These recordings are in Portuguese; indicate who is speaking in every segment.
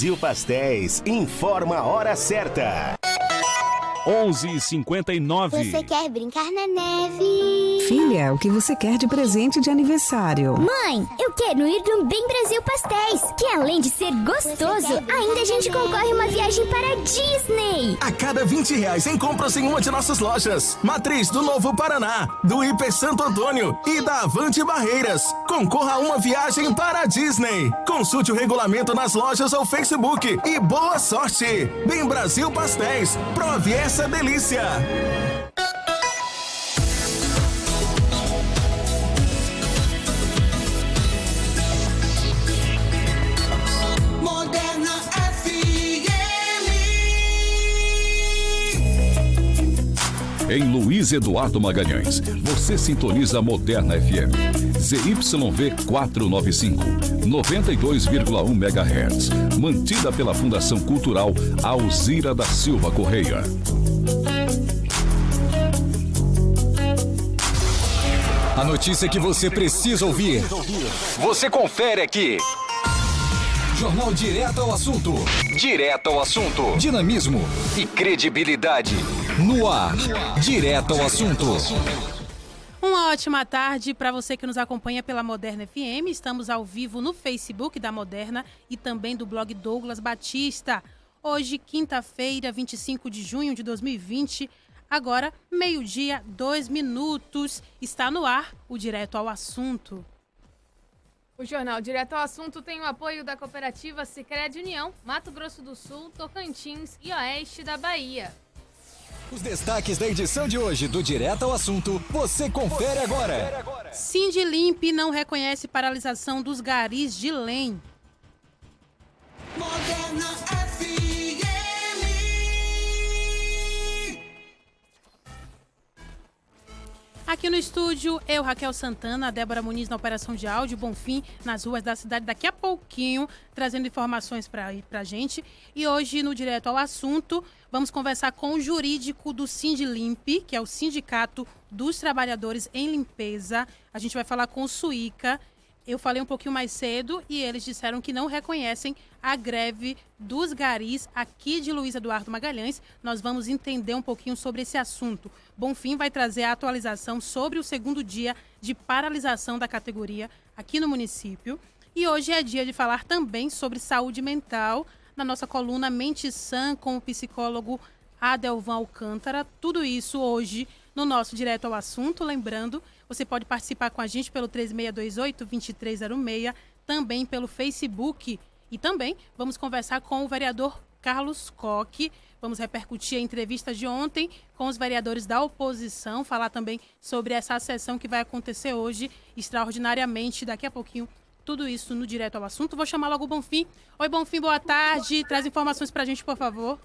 Speaker 1: Brasil Pastéis informa a hora certa.
Speaker 2: 11h59.
Speaker 3: Você quer brincar na neve?
Speaker 4: Filha, o que você quer de presente de aniversário?
Speaker 3: Mãe, eu quero ir no Bem Brasil Pastéis, que além de ser gostoso, ainda a gente concorre uma viagem para a Disney.
Speaker 5: A cada R$20 em compras em uma de nossas lojas. Matriz do Novo Paraná, do Hiper Santo Antônio e da Avante Barreiras. Concorra a uma viagem para a Disney. Consulte o regulamento nas lojas ou Facebook e boa sorte. Bem Brasil Pastéis, prove essa delícia.
Speaker 6: Moderna FM.
Speaker 2: Em Luiz Eduardo Magalhães, você sintoniza a Moderna FM. ZYV 495, 92,1 MHz. Mantida pela Fundação Cultural Alzira da Silva Correia.
Speaker 7: A notícia que você precisa ouvir. Você confere aqui. Jornal Direto ao Assunto. Direto ao Assunto. Dinamismo e credibilidade. No ar. Direto ao Assunto.
Speaker 8: Uma ótima tarde para você que nos acompanha pela Moderna FM. Estamos ao vivo no Facebook da Moderna e também do blog Douglas Batista. Hoje, quinta-feira, 25 de junho de 2020, agora, 12h, 2 está no ar o Direto ao Assunto.
Speaker 9: O Jornal Direto ao Assunto tem o apoio da Cooperativa Sicredi União, Mato Grosso do Sul, Tocantins e Oeste da Bahia.
Speaker 7: Os destaques da edição de hoje do Direto ao Assunto, você confere agora.
Speaker 8: Sindilimp não reconhece paralisação dos garis de Lem.
Speaker 6: Moderna FM.
Speaker 8: Aqui no estúdio, eu, Raquel Santana, a Débora Muniz na operação de áudio, Bonfim nas ruas da cidade daqui a pouquinho, trazendo informações pra gente. E hoje, no Direto ao Assunto, vamos conversar com o jurídico do Sindilimp, que é o Sindicato dos Trabalhadores em Limpeza. A gente vai falar com o Suíca. Eu falei um pouquinho mais cedo e eles disseram que não reconhecem a greve dos garis aqui de Luiz Eduardo Magalhães. Nós vamos entender um pouquinho sobre esse assunto. Bonfim vai trazer a atualização sobre o segundo dia de paralisação da categoria aqui no município. E hoje é dia de falar também sobre saúde mental na nossa coluna Mente Sã com o psicólogo Adelvan Alcântara. Tudo isso hoje no nosso Direto ao Assunto. Lembrando, você pode participar com a gente pelo 3628-2306, também pelo Facebook. E também vamos conversar com o vereador Carlos Coque. Vamos repercutir a entrevista de ontem com os vereadores da oposição, falar também sobre essa sessão que vai acontecer hoje, extraordinariamente, daqui a pouquinho. Tudo isso no Direto ao Assunto. Vou chamar logo o Bonfim. Oi, Bonfim, boa tarde. Traz informações pra gente, por favor.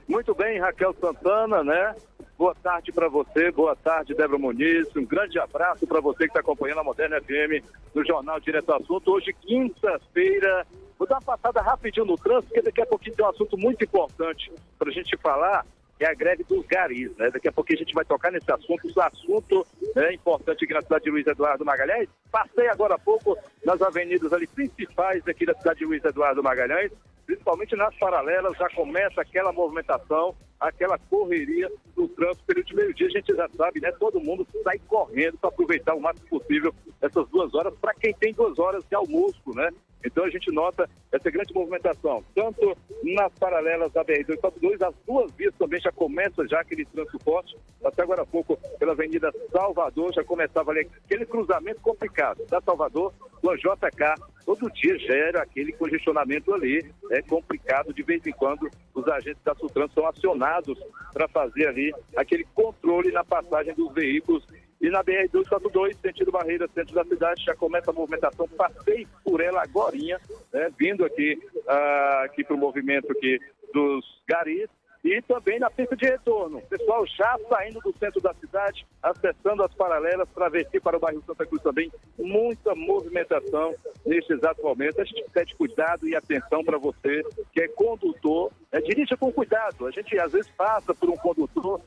Speaker 10: Muito bem, Raquel Santana, né? Boa tarde para você, boa tarde, Débora Muniz. Um grande abraço para você que está acompanhando a Moderna FM no Jornal Direto ao Assunto. Hoje, quinta-feira. Vou dar uma passada rapidinho no trânsito, porque daqui a pouquinho tem um assunto muito importante para a gente falar, que é a greve dos garis, né? Daqui a pouquinho a gente vai tocar nesse assunto. Esse assunto é importante aqui na cidade de Luiz Eduardo Magalhães. Passei agora há pouco nas avenidas ali principais aqui da cidade de Luiz Eduardo Magalhães, principalmente nas paralelas, já começa aquela movimentação, aquela correria do trânsito. Período de meio-dia, a gente já sabe, né? Todo mundo sai correndo para aproveitar o máximo possível essas 2 horas, para quem tem 2 horas de almoço, né? Então a gente nota essa grande movimentação, tanto nas paralelas da BR-242, as 2 vias também já começa já aquele trânsito forte. Até agora há pouco, pela Avenida Salvador, já começava ali aquele cruzamento complicado da Salvador com a JK. Todo dia gera aquele congestionamento ali, é complicado. De vez em quando, os agentes da Sutran são acionados para fazer ali aquele controle na passagem dos veículos. E na BR-242, sentido Barreira, centro da cidade, já começa a movimentação. Passei por ela agorinha, né, vindo aqui para o movimento aqui dos garis. E também na pista de retorno, pessoal já saindo do centro da cidade, acessando as paralelas, travesti para o bairro Santa Cruz também, muita movimentação neste exato momento. A gente pede cuidado e atenção para você que é condutor, dirija com cuidado. A gente às vezes passa por um condutor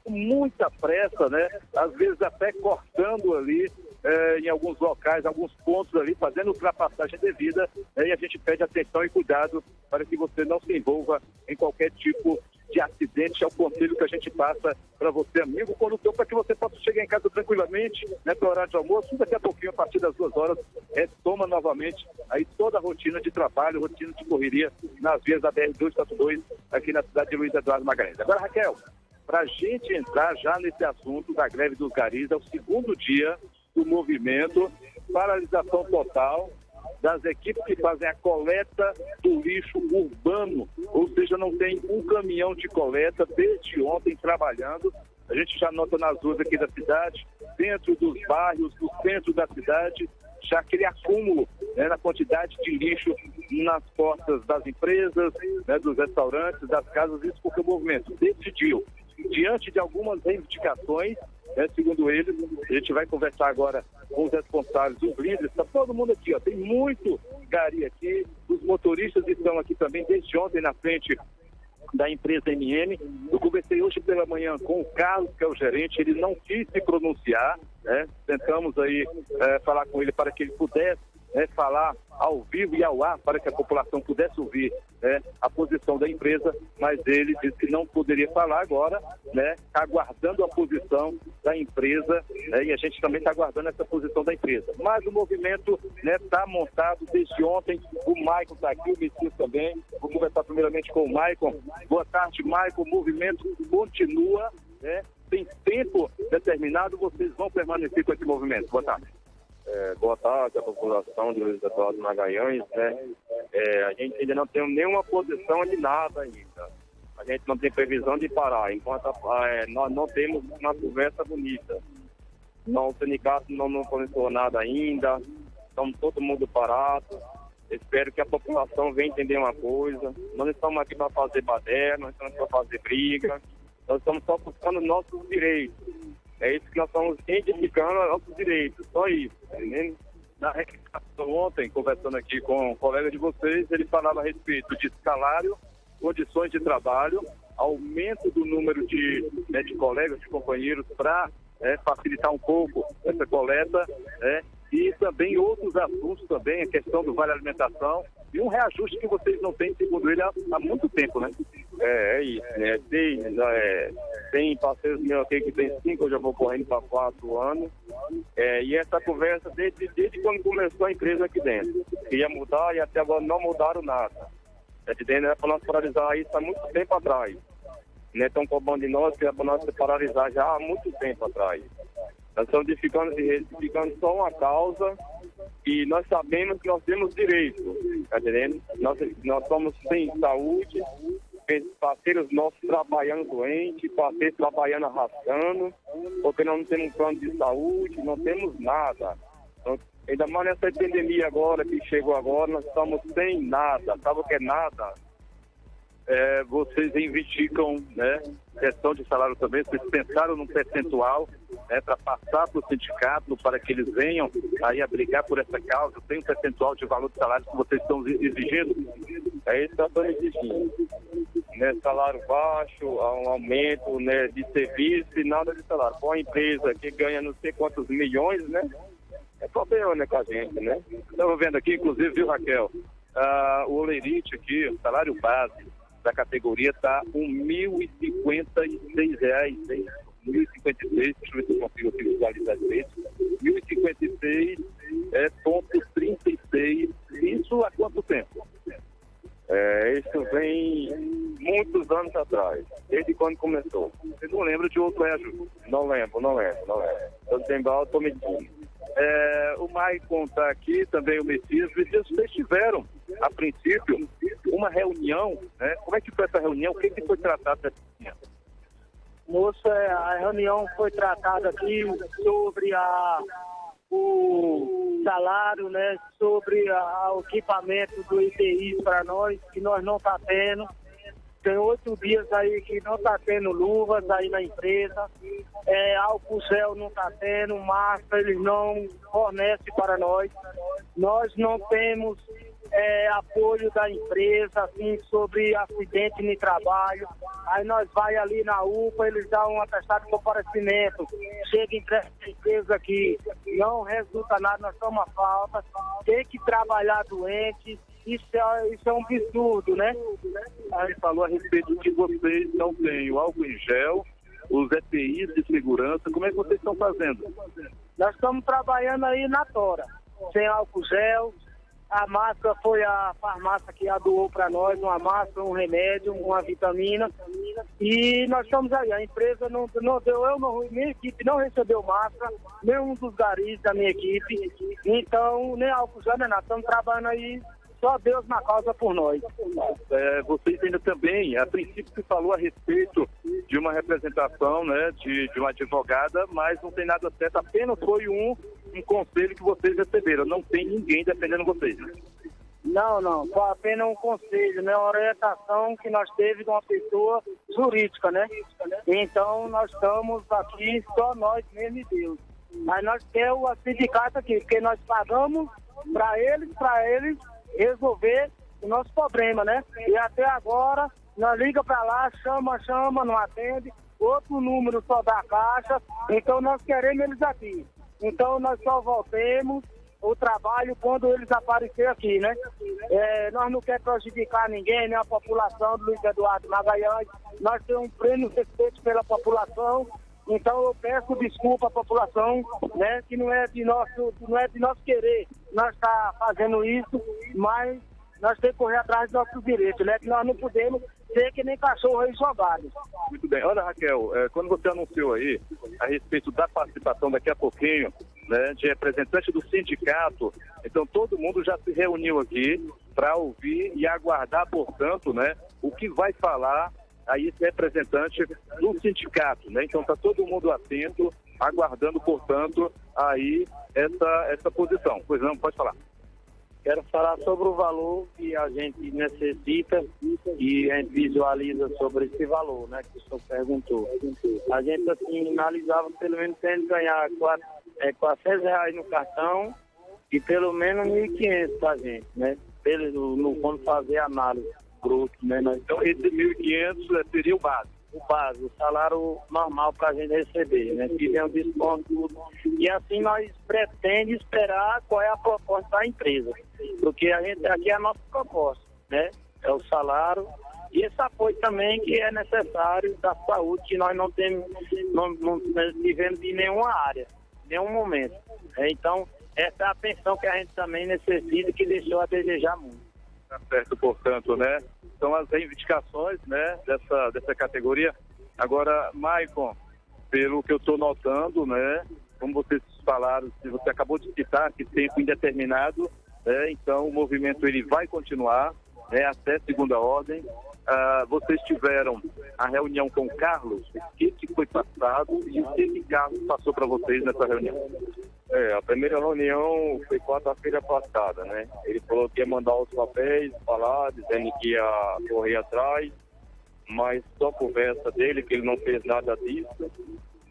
Speaker 10: com muita pressa, né? Às vezes até cortando ali em alguns locais, alguns pontos ali, fazendo ultrapassagem devida, e a gente pede atenção e cuidado para que você não se envolva em qualquer tipo de acidente. É o conselho que a gente passa para você, amigo condutor, para que você possa chegar em casa tranquilamente, né, para o horário de almoço. Daqui a pouquinho, a partir das 2 horas, retoma novamente aí toda a rotina de trabalho, rotina de correria nas vias da BR-242 aqui na cidade de Luiz Eduardo Magalhães. Agora, Raquel, para a gente entrar já nesse assunto da greve dos garis, é o segundo dia do movimento, paralisação total das equipes que fazem a coleta do lixo urbano, ou seja, não tem um caminhão de coleta desde ontem trabalhando. A gente já nota nas ruas aqui da cidade, dentro dos bairros, no centro da cidade, já aquele acúmulo, né, na quantidade de lixo nas portas das empresas, né, dos restaurantes, das casas. Isso porque o movimento decidiu, diante de algumas reivindicações, né, segundo eles, a gente vai conversar agora com os responsáveis, os líderes, está todo mundo aqui, ó, tem muito gari aqui, os motoristas estão aqui também desde ontem na frente da empresa MM. Eu conversei hoje pela manhã com o Carlos, que é o gerente, ele não quis se pronunciar, né? Tentamos aí falar com ele para que ele pudesse falar ao vivo e ao ar, para que a população pudesse ouvir a posição da empresa, mas ele disse que não poderia falar agora, né? Está aguardando a posição da empresa, e a gente também está aguardando essa posição da empresa. Mas o movimento está montado desde ontem. O Maicon está aqui, o Messias também. Vou conversar primeiramente com o Maicon. Boa tarde, Maicon. O movimento continua, né? Tem tempo determinado, vocês vão permanecer com esse movimento. Boa tarde.
Speaker 11: Boa tarde à população de Luiz Eduardo Magalhães, né? A gente ainda não tem nenhuma posição de nada ainda. A gente não tem previsão de parar, enquanto nós não temos uma conversa bonita. Não, o sindicato não começou nada ainda, estamos todo mundo parado. Espero que a população venha entender uma coisa. Nós não estamos aqui para fazer baderna, nós estamos para fazer briga, nós estamos só buscando nossos direitos. É isso que nós estamos identificando, nossos direitos, só isso. Entendeu? Na reclamação ontem, conversando aqui com um colega de vocês, ele falava a respeito de salário, condições de trabalho, aumento do número de colegas, de companheiros, para facilitar um pouco essa coleta, e também outros assuntos também, a questão do vale alimentação e um reajuste que vocês não têm, segundo ele, há muito tempo, né? É isso, né? Tem parceiros meus aqui que tem 5, eu já vou correndo para 4 anos. E essa conversa desde quando começou a empresa aqui dentro. Que ia mudar e até agora não mudaram nada. Era para nós paralisar isso há muito tempo atrás. Né? Estão cobrando de nós que era para nós paralisar já há muito tempo atrás. Nós estamos identificando só uma causa e nós sabemos que nós temos direito, tá entendendo? Nós somos sem saúde, parceiros nossos trabalhando doentes, parceiros trabalhando arrastando, porque nós não temos plano de saúde, não temos nada. Então, ainda mais nessa epidemia agora, que chegou agora, nós estamos sem nada. Sabe o que é nada?
Speaker 10: Vocês reivindicam, né, questão de salário também, vocês pensaram num percentual, para passar para o sindicato, para que eles venham aí a brigar por essa causa. Tem um percentual de valor de salário que vocês estão exigindo?
Speaker 11: É isso que nós estamos exigindo. Né, salário baixo, um aumento, né, de serviço e nada de salário. Com a empresa que ganha não sei quantos milhões, né, é problema, né, com a gente, né?
Speaker 10: Estamos vendo aqui, inclusive, viu, Raquel, o Olerite aqui, o salário base da categoria está R$ 1.056, R$ 1.056, deixa eu ver se eu consigo visualizar direito, R$ 1.056,36, isso há quanto tempo?
Speaker 11: Isso vem muitos anos atrás, desde quando começou.
Speaker 10: Você não lembra de outro reajuste?
Speaker 11: Não lembro. Eu estou mentindo.
Speaker 10: O Maicon está aqui, também o Messias. Vocês tiveram, a princípio, uma reunião, né? Como é que foi essa reunião? O que foi tratado dessa reunião?
Speaker 12: Moça, a reunião foi tratada aqui sobre o salário, né? Sobre o equipamento do ITI para nós, que nós não está tendo. Tem 8 dias aí que não está tendo luvas aí na empresa, álcool gel não está tendo, máscara eles não fornecem para nós. Nós não temos apoio da empresa, assim, sobre acidente no trabalho. Aí nós vai ali na UPA, eles dão um atestado de comparecimento, chega entrega a empresa aqui, não resulta nada, nós somos a falta, tem que trabalhar doente, isso é um absurdo, né?
Speaker 10: Aí falou a respeito que vocês não têm o álcool em gel, os EPIs de segurança, como é que vocês estão fazendo?
Speaker 12: Nós estamos trabalhando aí na tora, sem álcool gel. A máscara foi a farmácia que a doou para nós, uma máscara, um remédio, uma vitamina. E nós estamos aí. A empresa não deu, minha equipe não recebeu máscara, nenhum dos garis da minha equipe. Então, nem álcool gel, nem nada. Estamos trabalhando aí, só Deus na causa por nós.
Speaker 10: Vocês ainda também, a princípio se falou a respeito de uma representação, né, de uma advogada, mas não tem nada certo, apenas foi um conselho que vocês receberam, não tem ninguém defendendo vocês.
Speaker 12: Não, foi apenas um conselho, né, uma orientação que nós teve de uma pessoa jurídica, né? Então nós estamos aqui, só nós mesmo e Deus. Mas nós queremos o sindicato aqui, porque nós pagamos para eles resolver o nosso problema, né? E até agora, nós liga para lá, chama, não atende, outro número só da caixa, então nós queremos eles aqui. Então nós só voltemos o trabalho quando eles aparecerem aqui, né? Nós não queremos prejudicar ninguém, nem a população do Luiz Eduardo Magalhães, nós temos um pleno respeito pela população. Então eu peço desculpa à população, né, que não é de nosso querer nós estar fazendo isso, mas nós temos que correr atrás dos nossos direitos, né, que nós não podemos ser que nem cachorro aí jogado.
Speaker 10: Muito bem. Olha, Raquel, quando você anunciou aí a respeito da participação daqui a pouquinho, né, de representante do sindicato, então todo mundo já se reuniu aqui para ouvir e aguardar, portanto, né, o que vai falar aí esse representante do sindicato, né? Então está todo mundo atento, aguardando, portanto, aí essa posição. Pois não, pode falar.
Speaker 12: Quero falar sobre o valor que a gente necessita e a gente visualiza sobre esse valor, né, que o senhor perguntou. A gente, assim, analisava pelo menos tendo ganhar R$400 no cartão e pelo menos 1.500 para a gente, né? Quando fazer a análise. Né?
Speaker 10: Então, esse 1.500 seria o básico.
Speaker 12: O salário normal para a gente receber, né? Que vem um desconto, tudo. E assim nós pretendemos esperar qual é a proposta da empresa. Porque aqui é a nossa proposta, né? É o salário e esse apoio também que é necessário da saúde, que nós não tivemos de nenhuma área, nenhum momento. Então, essa é a pensão que a gente também necessita, que deixou a desejar muito.
Speaker 10: Tá certo, portanto, né? São as reivindicações, né, dessa categoria. Agora, Maicon, pelo que eu estou notando, né, como vocês falaram, você acabou de citar que tempo indeterminado, né, então o movimento ele vai continuar, né, até segunda ordem. Vocês tiveram a reunião com o Carlos, o que foi passado e o que Carlos passou para vocês nessa reunião?
Speaker 11: A primeira reunião foi quarta-feira passada, né? Ele falou que ia mandar os papéis, falar, dizendo que ia correr atrás, mas só conversa dele, que ele não fez nada disso,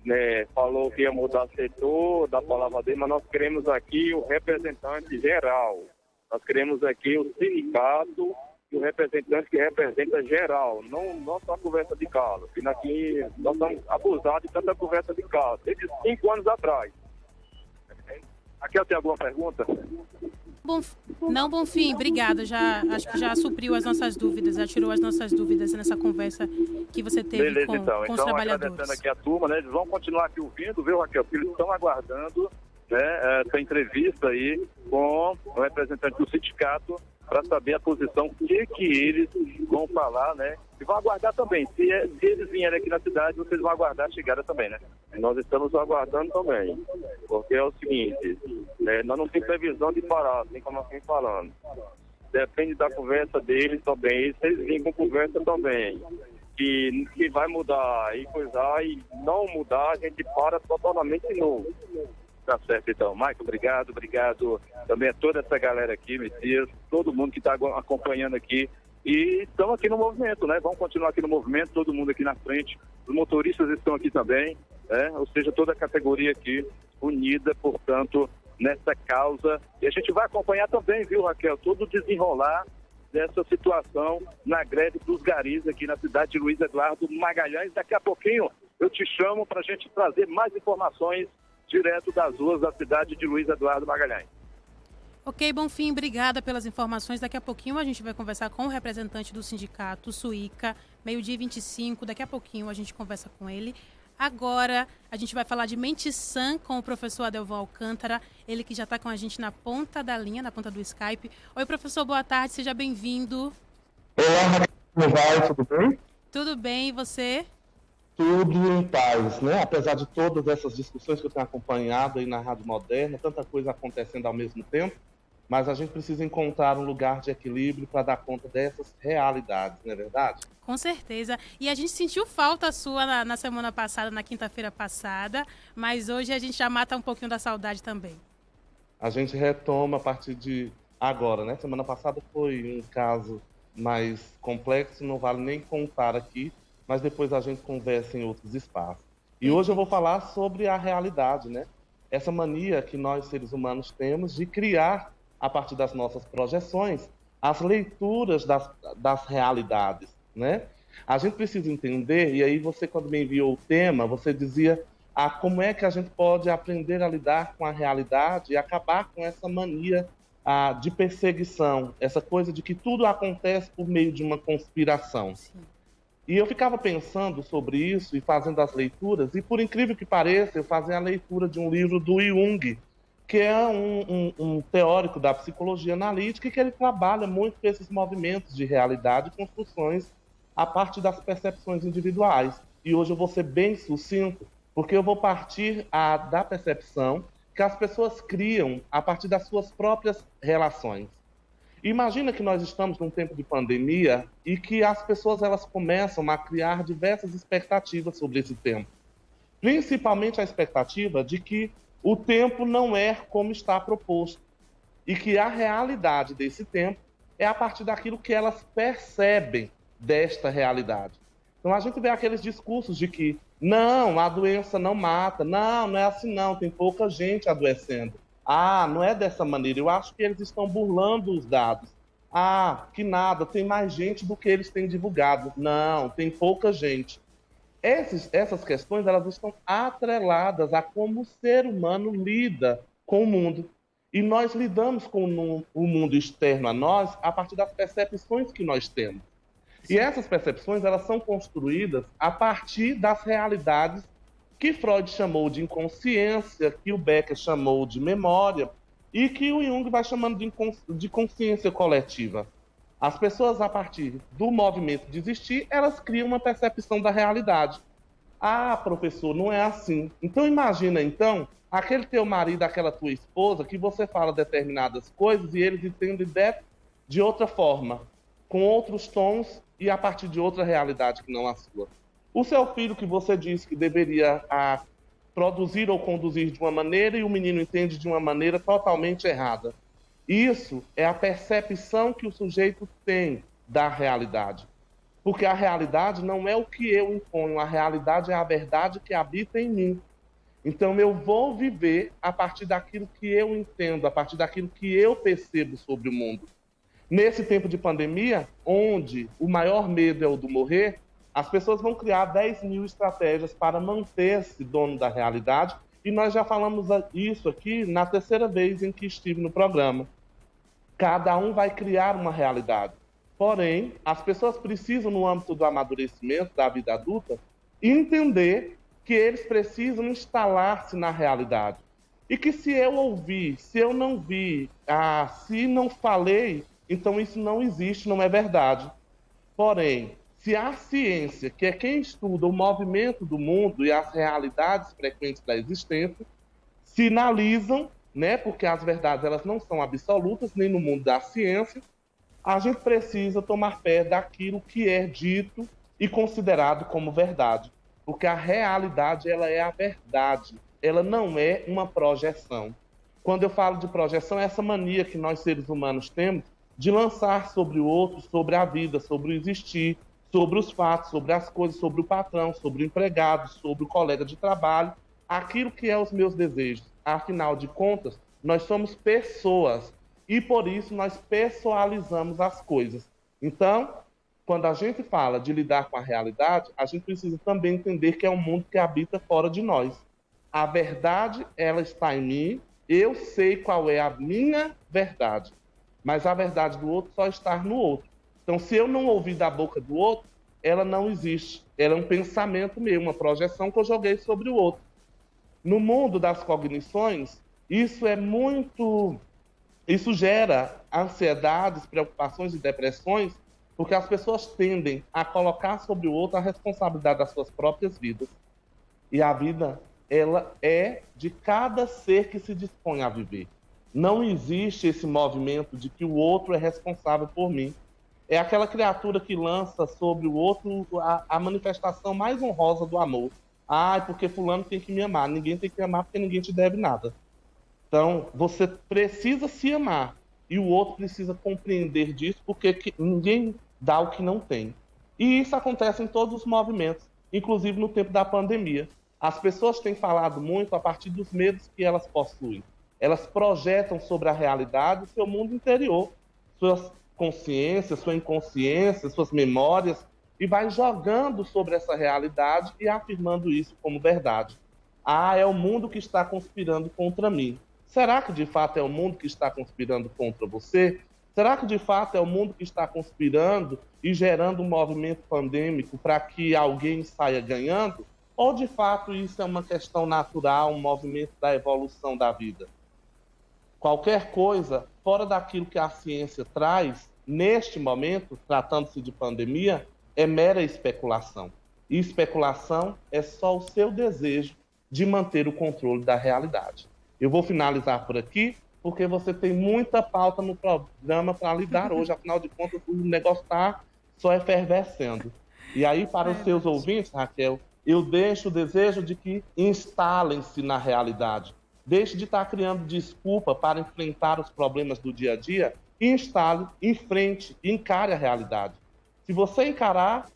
Speaker 11: né? Falou que ia mudar setor, da palavra dele, mas nós queremos aqui o representante geral. Nós queremos aqui o sindicato e o representante que representa geral, não só a conversa de Carlos. Porque aqui nós estamos abusados de tanta conversa de Carlos, desde 5 anos atrás.
Speaker 10: Raquel, tem alguma pergunta?
Speaker 8: Não, Bonfim, obrigada. Acho que já supriu as nossas dúvidas, já tirou as nossas dúvidas nessa conversa que você teve com os trabalhadores.
Speaker 10: Agradecendo aqui a turma, né? Eles vão continuar aqui ouvindo, viu, Raquel? Porque eles estão aguardando, né, essa entrevista aí com o representante do sindicato para saber a posição que eles vão falar, né? E vão aguardar também. Se eles vierem aqui na cidade, vocês vão aguardar a chegada também, né?
Speaker 11: Nós estamos aguardando também, porque é o seguinte, nós não temos previsão de parar, assim como nós estamos falando. Depende da conversa deles também, se eles virem com conversa também, que vai mudar e coisar, e não mudar, a gente para totalmente de novo.
Speaker 10: Tá certo, então. Maicon, obrigado também a toda essa galera aqui, Messias, todo mundo que está acompanhando aqui. E estão aqui no movimento, né? Vamos continuar aqui no movimento, todo mundo aqui na frente. Os motoristas estão aqui também, né? Ou seja, toda a categoria aqui unida, portanto, nessa causa. E a gente vai acompanhar também, viu, Raquel, todo o desenrolar dessa situação na greve dos garis aqui na cidade de Luiz Eduardo Magalhães. Daqui a pouquinho eu te chamo para a gente trazer mais informações direto das ruas da cidade de Luiz Eduardo Magalhães.
Speaker 8: Ok, Bonfim, obrigada pelas informações. Daqui a pouquinho a gente vai conversar com o representante do sindicato Suíca, 12h25. Daqui a pouquinho a gente conversa com ele. Agora a gente vai falar de Mente Sã com o professor Adelvan Alcântara, ele que já está com a gente na ponta da linha, na ponta do Skype. Oi, professor, boa tarde, seja bem-vindo.
Speaker 13: Olá, como vai? Tudo bem?
Speaker 8: Tudo bem, e você?
Speaker 13: Tudo em paz, né? Apesar de todas essas discussões que eu tenho acompanhado aí na Rádio Moderna, tanta coisa acontecendo ao mesmo tempo, mas a gente precisa encontrar um lugar de equilíbrio para dar conta dessas realidades, não é verdade?
Speaker 8: Com certeza. E a gente sentiu falta sua na semana passada, na quinta-feira passada, mas hoje a gente já mata um pouquinho da saudade também.
Speaker 13: A gente retoma a partir de agora, né? Semana passada foi um caso mais complexo, não vale nem contar aqui, mas depois a gente conversa em outros espaços. E hoje eu vou falar sobre a realidade, né? Essa mania que nós, seres humanos, temos de criar, a partir das nossas projeções, as leituras das realidades, né? A gente precisa entender, e aí você, quando me enviou o tema, você dizia como é que a gente pode aprender a lidar com a realidade e acabar com essa mania de perseguição, essa coisa de que tudo acontece por meio de uma conspiração. Sim. E eu ficava pensando sobre isso e fazendo as leituras, e por incrível que pareça, eu fazia a leitura de um livro do Jung, que é um teórico da psicologia analítica, e que ele trabalha muito com esses movimentos de realidade e construções a partir das percepções individuais. E hoje eu vou ser bem sucinto, porque eu vou partir da percepção que as pessoas criam a partir das suas próprias relações. Imagina que nós estamos num tempo de pandemia e que as pessoas elas começam a criar diversas expectativas sobre esse tempo. Principalmente a expectativa de que o tempo não é como está proposto e que a realidade desse tempo é a partir daquilo que elas percebem desta realidade. Então a gente vê aqueles discursos de que não, a doença não mata, não é assim não, tem pouca gente adoecendo. Não é dessa maneira, eu acho que eles estão burlando os dados. Que nada, tem mais gente do que eles têm divulgado. Não, tem pouca gente. Essas questões elas estão atreladas a como o ser humano lida com o mundo. E nós lidamos com o mundo externo a nós a partir das percepções que nós temos. E essas percepções elas são construídas a partir das realidades que Freud chamou de inconsciência, que o Becker chamou de memória e que o Jung vai chamando de consciência coletiva. As pessoas, a partir do movimento de existir, elas criam uma percepção da realidade. Professor, não é assim. Então, imagina, aquele teu marido, aquela tua esposa, que você fala determinadas coisas e eles entendem de outra forma, com outros tons e a partir de outra realidade que não a sua. O seu filho que você disse que deveria produzir ou conduzir de uma maneira e o menino entende de uma maneira totalmente errada. Isso é a percepção que o sujeito tem da realidade. Porque a realidade não é o que eu imponho, a realidade é a verdade que habita em mim. Então eu vou viver a partir daquilo que eu entendo, a partir daquilo que eu percebo sobre o mundo. Nesse tempo de pandemia, onde o maior medo é o do morrer, as pessoas vão criar 10 mil estratégias para manter-se dono da realidade, e nós já falamos isso aqui na terceira vez em que estive no programa. Cada um vai criar uma realidade. Porém, as pessoas precisam, no âmbito do amadurecimento da vida adulta, entender que eles precisam instalar-se na realidade. E que se eu ouvi, se eu não vi, se não falei, então isso não existe, não é verdade. Porém, se a ciência, que é quem estuda o movimento do mundo e as realidades frequentes da existência, sinalizam, né, porque as verdades elas não são absolutas, nem no mundo da ciência, a gente precisa tomar pé daquilo que é dito e considerado como verdade. Porque a realidade ela é a verdade, ela não é uma projeção. Quando eu falo de projeção, é essa mania que nós seres humanos temos de lançar sobre o outro, sobre a vida, sobre o existir, sobre os fatos, sobre as coisas, sobre o patrão, sobre o empregado, sobre o colega de trabalho, aquilo que é os meus desejos. Afinal de contas, nós somos pessoas e por isso nós pessoalizamos as coisas. Então, quando a gente fala de lidar com a realidade, a gente precisa também entender que é um mundo que habita fora de nós. A verdade, ela está em mim, eu sei qual é a minha verdade, mas a verdade do outro só está no outro. Então, se eu não ouvir da boca do outro, ela não existe. Ela é um pensamento meu, uma projeção que eu joguei sobre o outro. No mundo das cognições, isso gera ansiedades, preocupações e depressões, porque as pessoas tendem a colocar sobre o outro a responsabilidade das suas próprias vidas. E a vida, ela é de cada ser que se dispõe a viver. Não existe esse movimento de que o outro é responsável por mim. É aquela criatura que lança sobre o outro a manifestação mais honrosa do amor. Porque fulano tem que me amar. Ninguém tem que me amar porque ninguém te deve nada. Então, você precisa se amar. E o outro precisa compreender disso, porque ninguém dá o que não tem. E isso acontece em todos os movimentos, inclusive no tempo da pandemia. As pessoas têm falado muito a partir dos medos que elas possuem. Elas projetam sobre a realidade o seu mundo interior, suas consciências, sua inconsciência, suas memórias, e vai jogando sobre essa realidade e afirmando isso como verdade. É o mundo que está conspirando contra mim. Será que de fato é o mundo que está conspirando contra você? Será que de fato é o mundo que está conspirando e gerando um movimento pandêmico para que alguém saia ganhando? Ou de fato isso é uma questão natural, um movimento da evolução da vida? Qualquer coisa fora daquilo que a ciência traz, neste momento, tratando-se de pandemia, é mera especulação. E especulação é só o seu desejo de manter o controle da realidade. Eu vou finalizar por aqui, porque você tem muita pauta no programa para lidar hoje. Afinal de contas, o negócio está só efervescendo. E aí, para os seus ouvintes, Raquel, eu deixo o desejo de que instalem-se na realidade. Deixe de estar criando desculpa para enfrentar os problemas do dia a dia e instale, enfrente, encare a realidade. Se você encarar,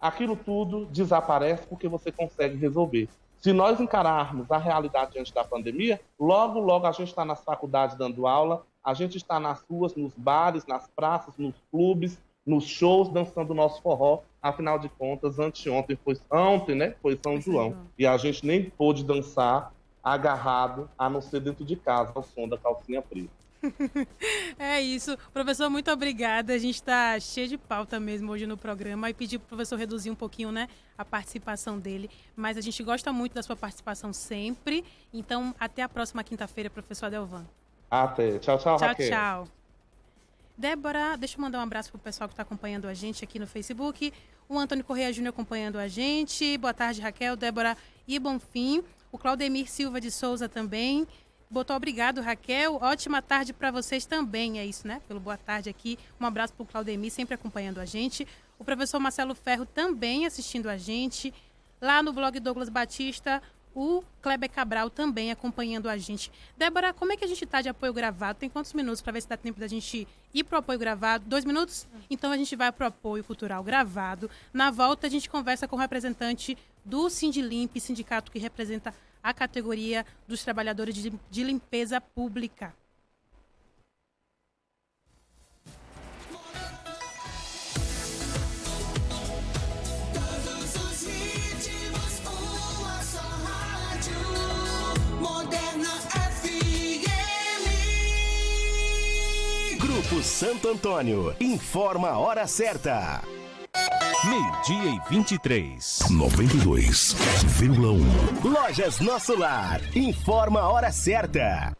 Speaker 13: aquilo tudo desaparece porque você consegue resolver. Se nós encararmos a realidade diante da pandemia, logo, logo a gente está nas faculdades dando aula, a gente está nas ruas, nos bares, nas praças, nos clubes, nos shows, dançando o nosso forró. Afinal de contas, ontem, né? Foi São João. E a gente nem pôde dançar agarrado, a não ser dentro de casa, ao som da calcinha preta.
Speaker 8: É isso. Professor, muito obrigada. A gente está cheio de pauta mesmo hoje no programa e pedi para o professor reduzir um pouquinho, né, a participação dele. Mas a gente gosta muito da sua participação sempre. Então, até a próxima quinta-feira, professor Adelvan.
Speaker 13: Até. Tchau, tchau, Raquel.
Speaker 8: Tchau. Débora, deixa eu mandar um abraço para o pessoal que está acompanhando a gente aqui no Facebook. O Antônio Correia Júnior acompanhando a gente. Boa tarde, Raquel, Débora e Bonfim. O Claudemir Silva de Souza também. Botou obrigado, Raquel. Ótima tarde para vocês também. É isso, né? Pelo boa tarde aqui. Um abraço para o Claudemir, sempre acompanhando a gente. O professor Marcelo Ferro também assistindo a gente. Lá no blog Douglas Batista, o Kleber Cabral também acompanhando a gente. Débora, como é que a gente está de apoio gravado? Tem quantos minutos para ver se dá tempo da gente ir para o apoio gravado? 2 minutos? Então a gente vai para o apoio cultural gravado. Na volta a gente conversa com o representante do Sindilimp, sindicato que representa a categoria dos trabalhadores de limpeza pública.
Speaker 6: Todos os ritmos, uma só rádio, Moderna FM.
Speaker 1: Grupo Santo Antônio informa a hora certa.
Speaker 2: 12:23. 92,1.
Speaker 1: Lojas Nosso Lar informa a hora certa.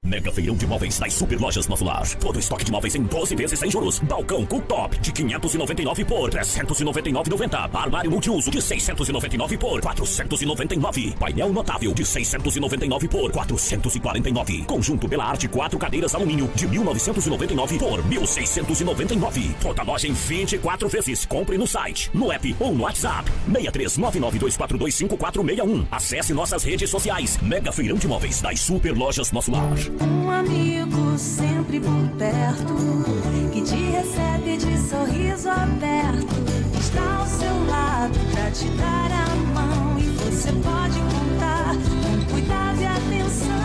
Speaker 14: Mega feirão de móveis das Super Lojas Nosso Lar. Todo estoque de móveis em 12 vezes sem juros. Balcão Cooktop de 599 por 399,90. Armário multiuso de 699 por 499. Painel notável de 699 por 449. Conjunto Bela Arte 4 cadeiras alumínio de 1.999 por 1.699. Toda loja em 24 vezes. Compre no site, no app ou no WhatsApp. 63992425461. Acesse nossas redes sociais. Mega feirão de móveis das Super Lojas Nosso Lar.
Speaker 15: Um amigo sempre por perto, que te recebe de sorriso aberto, está ao seu lado pra te dar a mão, e você pode contar com cuidado e atenção.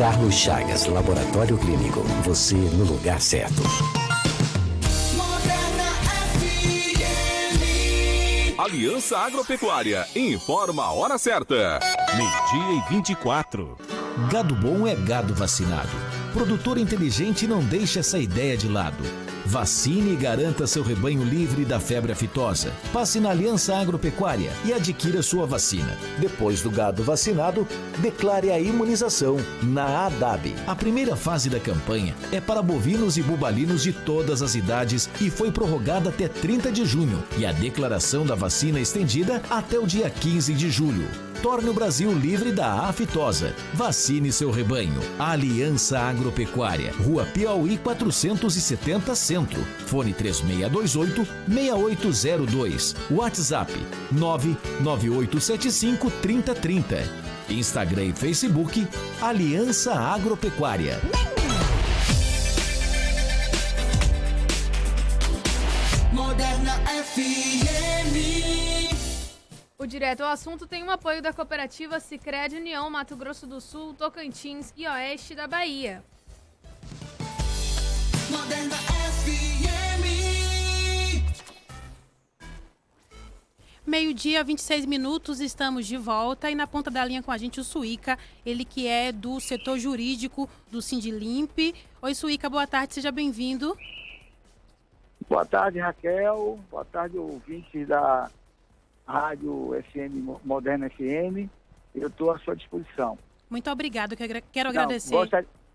Speaker 16: Carlos Chagas, Laboratório Clínico. Você no lugar certo.
Speaker 17: Aliança Agropecuária informa a hora certa. 12:24.
Speaker 18: Gado bom é gado vacinado. Produtor inteligente não deixa essa ideia de lado. Vacine e garanta seu rebanho livre da febre aftosa. Passe na Aliança Agropecuária e adquira sua vacina. Depois do gado vacinado, declare a imunização na ADAB. A primeira fase da campanha é para bovinos e bubalinos de todas as idades e foi prorrogada até 30 de junho e a declaração da vacina estendida até o dia 15 de julho. Torne o Brasil livre da aftosa. Vacine seu rebanho. Aliança Agropecuária. Rua Piauí 470 Centro. Fone 3628-6802. WhatsApp 99875-3030. Instagram e Facebook Aliança Agropecuária.
Speaker 6: Moderna FM.
Speaker 9: O Direto ao Assunto tem um apoio da cooperativa Sicredi União, Mato Grosso do Sul, Tocantins e Oeste da Bahia.
Speaker 6: Moderna FM.
Speaker 8: 12:26, estamos de volta e na ponta da linha com a gente o Suíca, ele que é do setor jurídico do Sindilimp. Oi, Suíca, boa tarde, seja bem-vindo.
Speaker 19: Boa tarde, Raquel. Boa tarde, ouvintes da Rádio FM, Moderna FM. Eu estou à sua disposição.
Speaker 8: Muito obrigado, quero agradecer.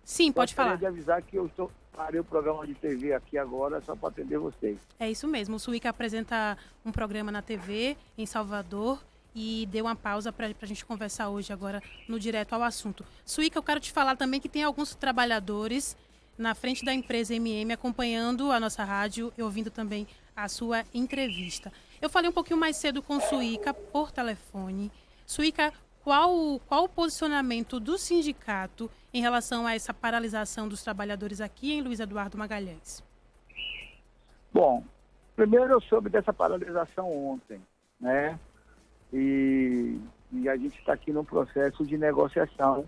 Speaker 8: Sim, pode falar.
Speaker 19: Gostaria de avisar que eu parei o programa de TV aqui agora só para atender vocês.
Speaker 8: É isso mesmo, o Suíca apresenta um programa na TV em Salvador e deu uma pausa para a gente conversar hoje agora no Direto ao Assunto. Suíca, eu quero te falar também que tem alguns trabalhadores na frente da empresa MM acompanhando a nossa rádio e ouvindo também a sua entrevista. Eu falei um pouquinho mais cedo com o Suíca por telefone. Suíca, qual o posicionamento do sindicato em relação a essa paralisação dos trabalhadores aqui em Luiz Eduardo Magalhães?
Speaker 19: Bom, primeiro eu soube dessa paralisação ontem, né? E a gente está aqui no processo de negociação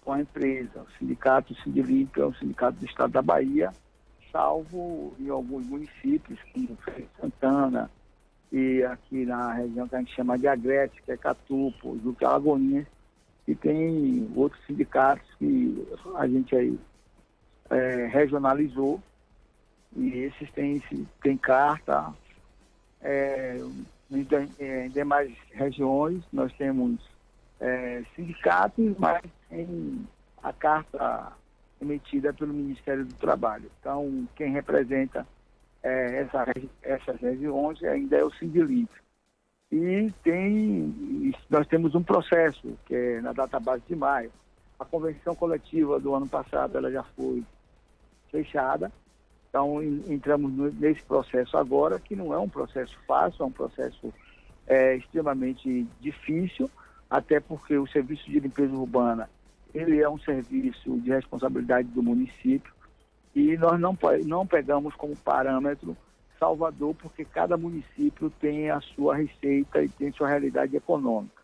Speaker 19: com a empresa. O sindicato Sindilimp é um sindicato do estado da Bahia, salvo em alguns municípios, como Santana, e aqui na região que a gente chama de Agreste, que é Catupo, Duque Alagoinhas, e tem outros sindicatos que a gente aí regionalizou, e esses têm carta. Em demais regiões nós temos sindicatos, mas tem a carta emitida pelo Ministério do Trabalho. Então, quem representa essas regiões ainda é o Sindilimp. E nós temos um processo, que é na database de maio. A convenção coletiva do ano passado ela já foi fechada. Então, entramos nesse processo agora, que não é um processo fácil, é um processo extremamente difícil, até porque o serviço de limpeza urbana ele é um serviço de responsabilidade do município e nós não pegamos como parâmetro Salvador, porque cada município tem a sua receita e tem sua realidade econômica.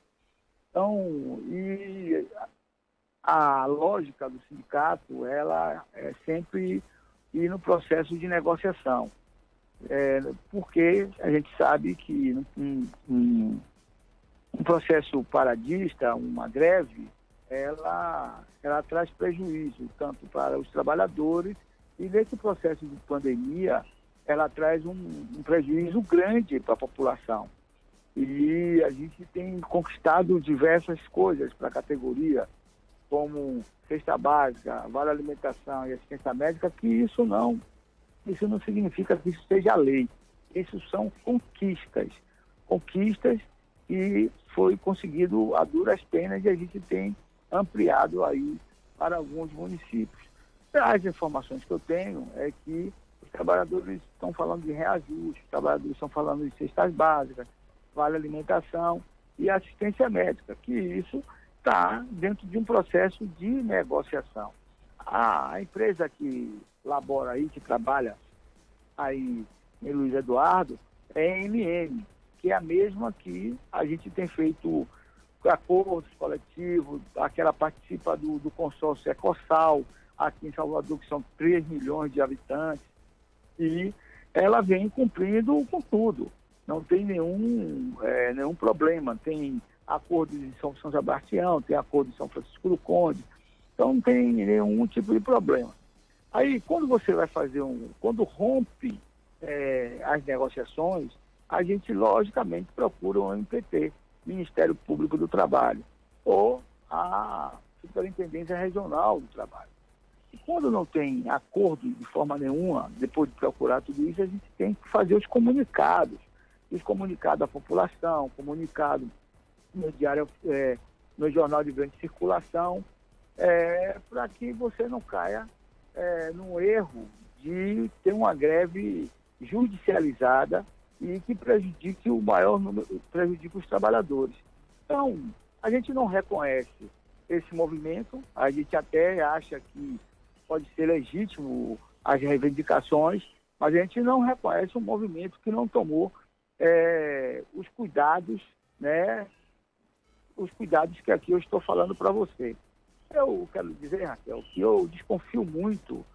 Speaker 19: Então, e a lógica do sindicato, ela é sempre ir no processo de negociação, porque a gente sabe que um processo paradista, uma greve, ela traz prejuízo tanto para os trabalhadores e nesse processo de pandemia ela traz um prejuízo grande para a população. E a gente tem conquistado diversas coisas para a categoria, como cesta básica, vale alimentação e assistência médica, que isso não significa que isso seja lei. Isso são conquistas que foi conseguido a duras penas e a gente tem ampliado aí para alguns municípios. As informações que eu tenho é que os trabalhadores estão falando de reajuste, os trabalhadores estão falando de cestas básicas, vale alimentação e assistência médica, que isso está dentro de um processo de negociação. A empresa que labora aí, que trabalha aí em Luiz Eduardo, é a MM, que é a mesma que a gente tem feito acordos coletivos, aquela participa do consórcio Ecossal, aqui em Salvador, que são 3 milhões de habitantes, e ela vem cumprindo com tudo. Não tem nenhum problema. Tem acordo em São Sebastião, tem acordo em São Francisco do Conde, então não tem nenhum tipo de problema. Aí, quando você vai fazer quando rompe as negociações, a gente, logicamente, procura o MPT, Ministério Público do Trabalho, ou a Superintendência Regional do Trabalho. E quando não tem acordo de forma nenhuma, depois de procurar tudo isso, a gente tem que fazer os comunicados à população, comunicado no diário, no jornal de grande circulação, para que você não caia num erro de ter uma greve judicializada e que prejudique prejudique os trabalhadores. Então, a gente não reconhece esse movimento, a gente até acha que pode ser legítimo as reivindicações, mas a gente não reconhece um movimento que não tomou os cuidados, né? Os cuidados que aqui eu estou falando para você. Eu quero dizer, Raquel, que eu desconfio muito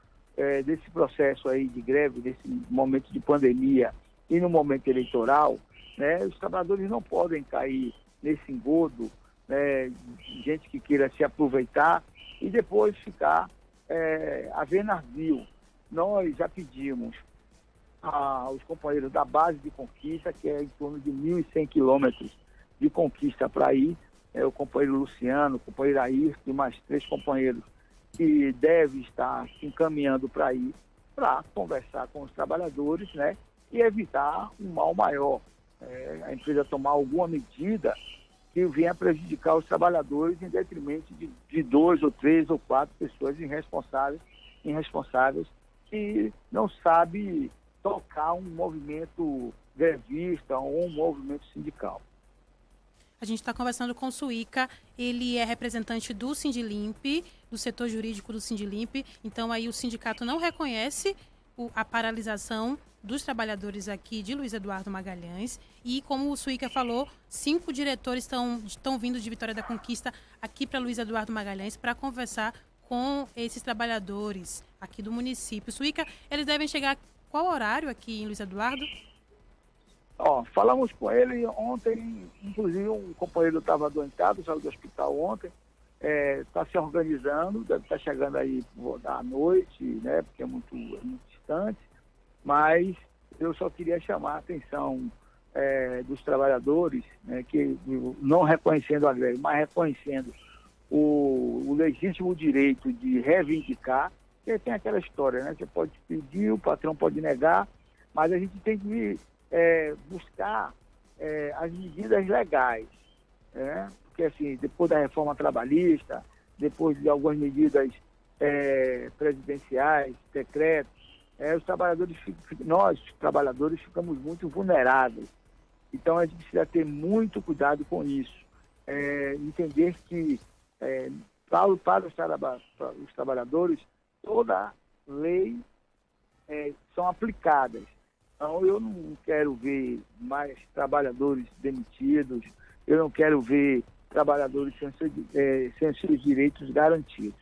Speaker 19: desse processo aí de greve, desse momento de pandemia e no momento eleitoral, né? Os trabalhadores não podem cair nesse engodo, né, de gente que queira se aproveitar e depois ficar a ver navio. Nós já pedimos aos companheiros da base de conquista, que é em torno de 1.100 quilômetros de conquista para ir, o companheiro Luciano, o companheiro Ayrton e mais 3 companheiros que devem estar se encaminhando para ir, para conversar com os trabalhadores, né, e evitar um mal maior. A empresa tomar alguma medida que venha prejudicar os trabalhadores em detrimento de 2 ou 3 ou 4 pessoas irresponsáveis que não sabem tocar um movimento grevista ou um movimento sindical.
Speaker 8: A gente está conversando com o Suíca, ele é representante do Sindilimp, do setor jurídico do Sindilimp, então aí o sindicato não reconhece a paralisação dos trabalhadores aqui de Luiz Eduardo Magalhães e, como o Suíca falou, 5 diretores estão vindo de Vitória da Conquista aqui para Luiz Eduardo Magalhães para conversar com esses trabalhadores aqui do município. Suíca, eles devem chegar qual horário aqui em Luiz Eduardo?
Speaker 19: Falamos com ele ontem, inclusive um companheiro estava adoentado, saiu do hospital ontem, está se organizando, deve estar chegando aí à noite, né, porque é muito distante, mas eu só queria chamar a atenção dos trabalhadores, né, que não reconhecendo a greve, mas reconhecendo o legítimo direito de reivindicar, porque tem aquela história, né, você pode pedir, o patrão pode negar, mas a gente tem que buscar as medidas legais, né? Porque assim, depois da reforma trabalhista, depois de algumas medidas presidenciais, decretos, nós, trabalhadores, ficamos muito vulneráveis. Então a gente precisa ter muito cuidado com isso, entender que para os trabalhadores toda lei são aplicadas. Então, eu não quero ver mais trabalhadores demitidos, eu não quero ver trabalhadores sem seus direitos garantidos.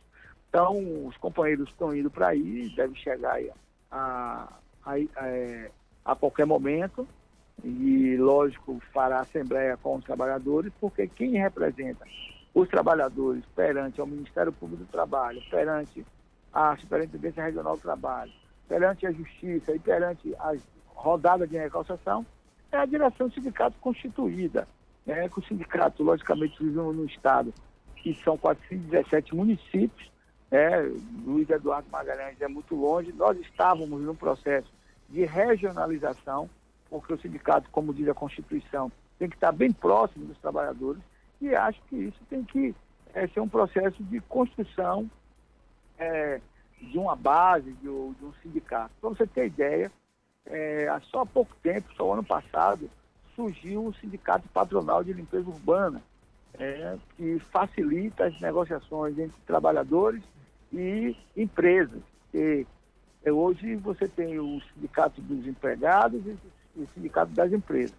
Speaker 19: Então, os companheiros estão indo para aí, devem chegar aí a qualquer momento, e, lógico, fará assembleia com os trabalhadores, porque quem representa os trabalhadores perante o Ministério Público do Trabalho, perante a Superintendência Regional do Trabalho, perante a Justiça e perante as rodada de negociação, é a direção do sindicato constituída, né? Que o sindicato, logicamente, vive no estado, que são 417 municípios, Luiz Eduardo Magalhães é muito longe, nós estávamos num processo de regionalização, porque o sindicato, como diz a Constituição, tem que estar bem próximo dos trabalhadores, e acho que isso tem que ser um processo de construção de uma base, de um sindicato. Para você ter ideia, só há pouco tempo, só ano passado, surgiu o Sindicato Patronal de Limpeza Urbana, que facilita as negociações entre trabalhadores e empresas. Hoje você tem o Sindicato dos Empregados e o Sindicato das Empresas.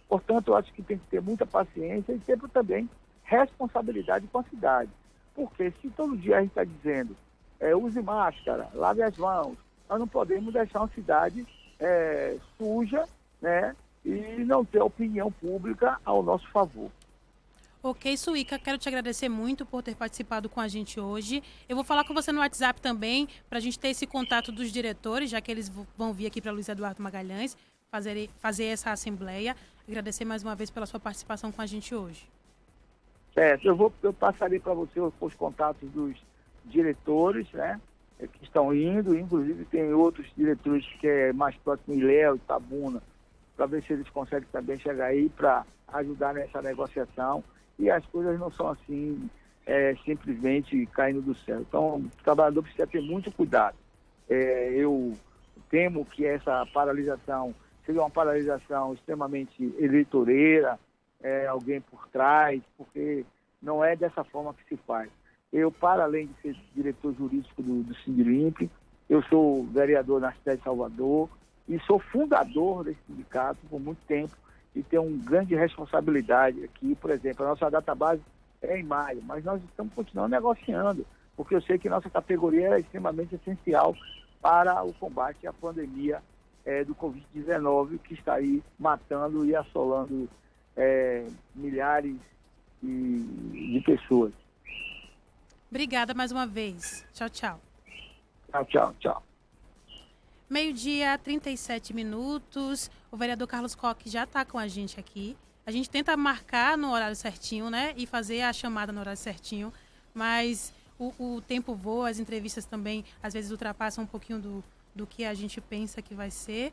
Speaker 19: Portanto, eu acho que tem que ter muita paciência e sempre também responsabilidade com a cidade. Porque se todo dia a gente está dizendo, use máscara, lave as mãos, nós não podemos deixar uma cidade suja, né? E não ter opinião pública ao nosso favor.
Speaker 8: Ok, Suíca, quero te agradecer muito por ter participado com a gente hoje. Eu vou falar com você no WhatsApp também, para a gente ter esse contato dos diretores, já que eles vão vir aqui para Luiz Eduardo Magalhães, fazer essa assembleia. Agradecer mais uma vez pela sua participação com a gente hoje.
Speaker 19: Eu passarei para você os contatos dos diretores, né, que estão indo, inclusive tem outros diretores que é mais próximo, Ilhéu, Itabuna, para ver se eles conseguem também chegar aí para ajudar nessa negociação. E as coisas não são assim, simplesmente caindo do céu. Então, o trabalhador precisa ter muito cuidado. Eu temo que essa paralisação seja uma paralisação extremamente eleitoreira, alguém por trás, porque não é dessa forma que se faz. Eu, para além de ser diretor jurídico do Sindilimp, eu sou vereador na cidade de Salvador, e sou fundador desse sindicato por muito tempo e tenho uma grande responsabilidade aqui. Por exemplo, a nossa database é em maio, mas nós estamos continuando negociando, porque eu sei que nossa categoria é extremamente essencial para o combate à pandemia do Covid-19, que está aí matando e assolando milhares de pessoas.
Speaker 8: Obrigada mais uma vez. Tchau, tchau.
Speaker 19: Tchau.
Speaker 8: Meio-dia, 37 minutos. O vereador Carlos Koch já está com a gente aqui. A gente tenta marcar no horário certinho, né? E fazer a chamada no horário certinho. Mas o tempo voa, as entrevistas também, às vezes, ultrapassam um pouquinho do que a gente pensa que vai ser.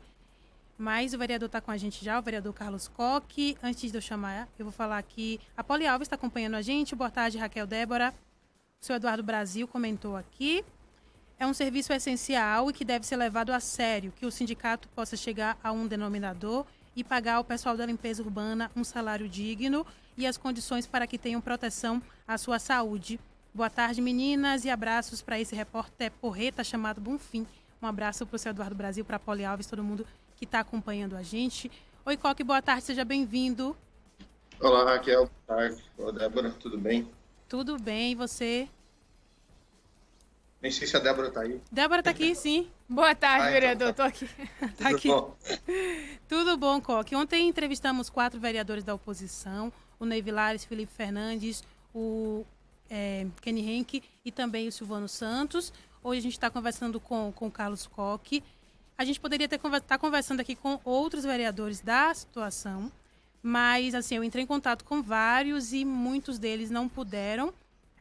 Speaker 8: Mas o vereador está com a gente já, o vereador Carlos Koch. Antes de eu chamar, eu vou falar aqui. A Poli Alves está acompanhando a gente. Boa tarde, Raquel Débora. O senhor Eduardo Brasil comentou aqui. É um serviço essencial e que deve ser levado a sério, que o sindicato possa chegar a um denominador e pagar ao pessoal da limpeza urbana um salário digno e as condições para que tenham proteção à sua saúde. Boa tarde, meninas, e abraços para esse repórter porreta chamado Bonfim. Um abraço para o seu Eduardo Brasil, para a Poli Alves, todo mundo que está acompanhando a gente. Oi, Coque, boa tarde, seja bem-vindo.
Speaker 20: Olá, Raquel. Boa tarde. Olá, Débora, tudo bem?
Speaker 8: Tudo bem, e você?
Speaker 20: Nem sei se a Débora está aí.
Speaker 8: Débora está aqui, sim.
Speaker 9: Boa tarde, vereador.
Speaker 20: Então,
Speaker 9: Estou aqui.
Speaker 8: Tá aqui. Bom? Tudo bom, Coque. Ontem entrevistamos 4 vereadores da oposição, o Ney Vilares, Felipe Fernandes, o Kenny Henke e também o Silvano Santos. Hoje a gente está conversando com o Carlos Koch. A gente poderia estar conversando aqui com outros vereadores da situação, mas assim, eu entrei em contato com vários e muitos deles não puderam.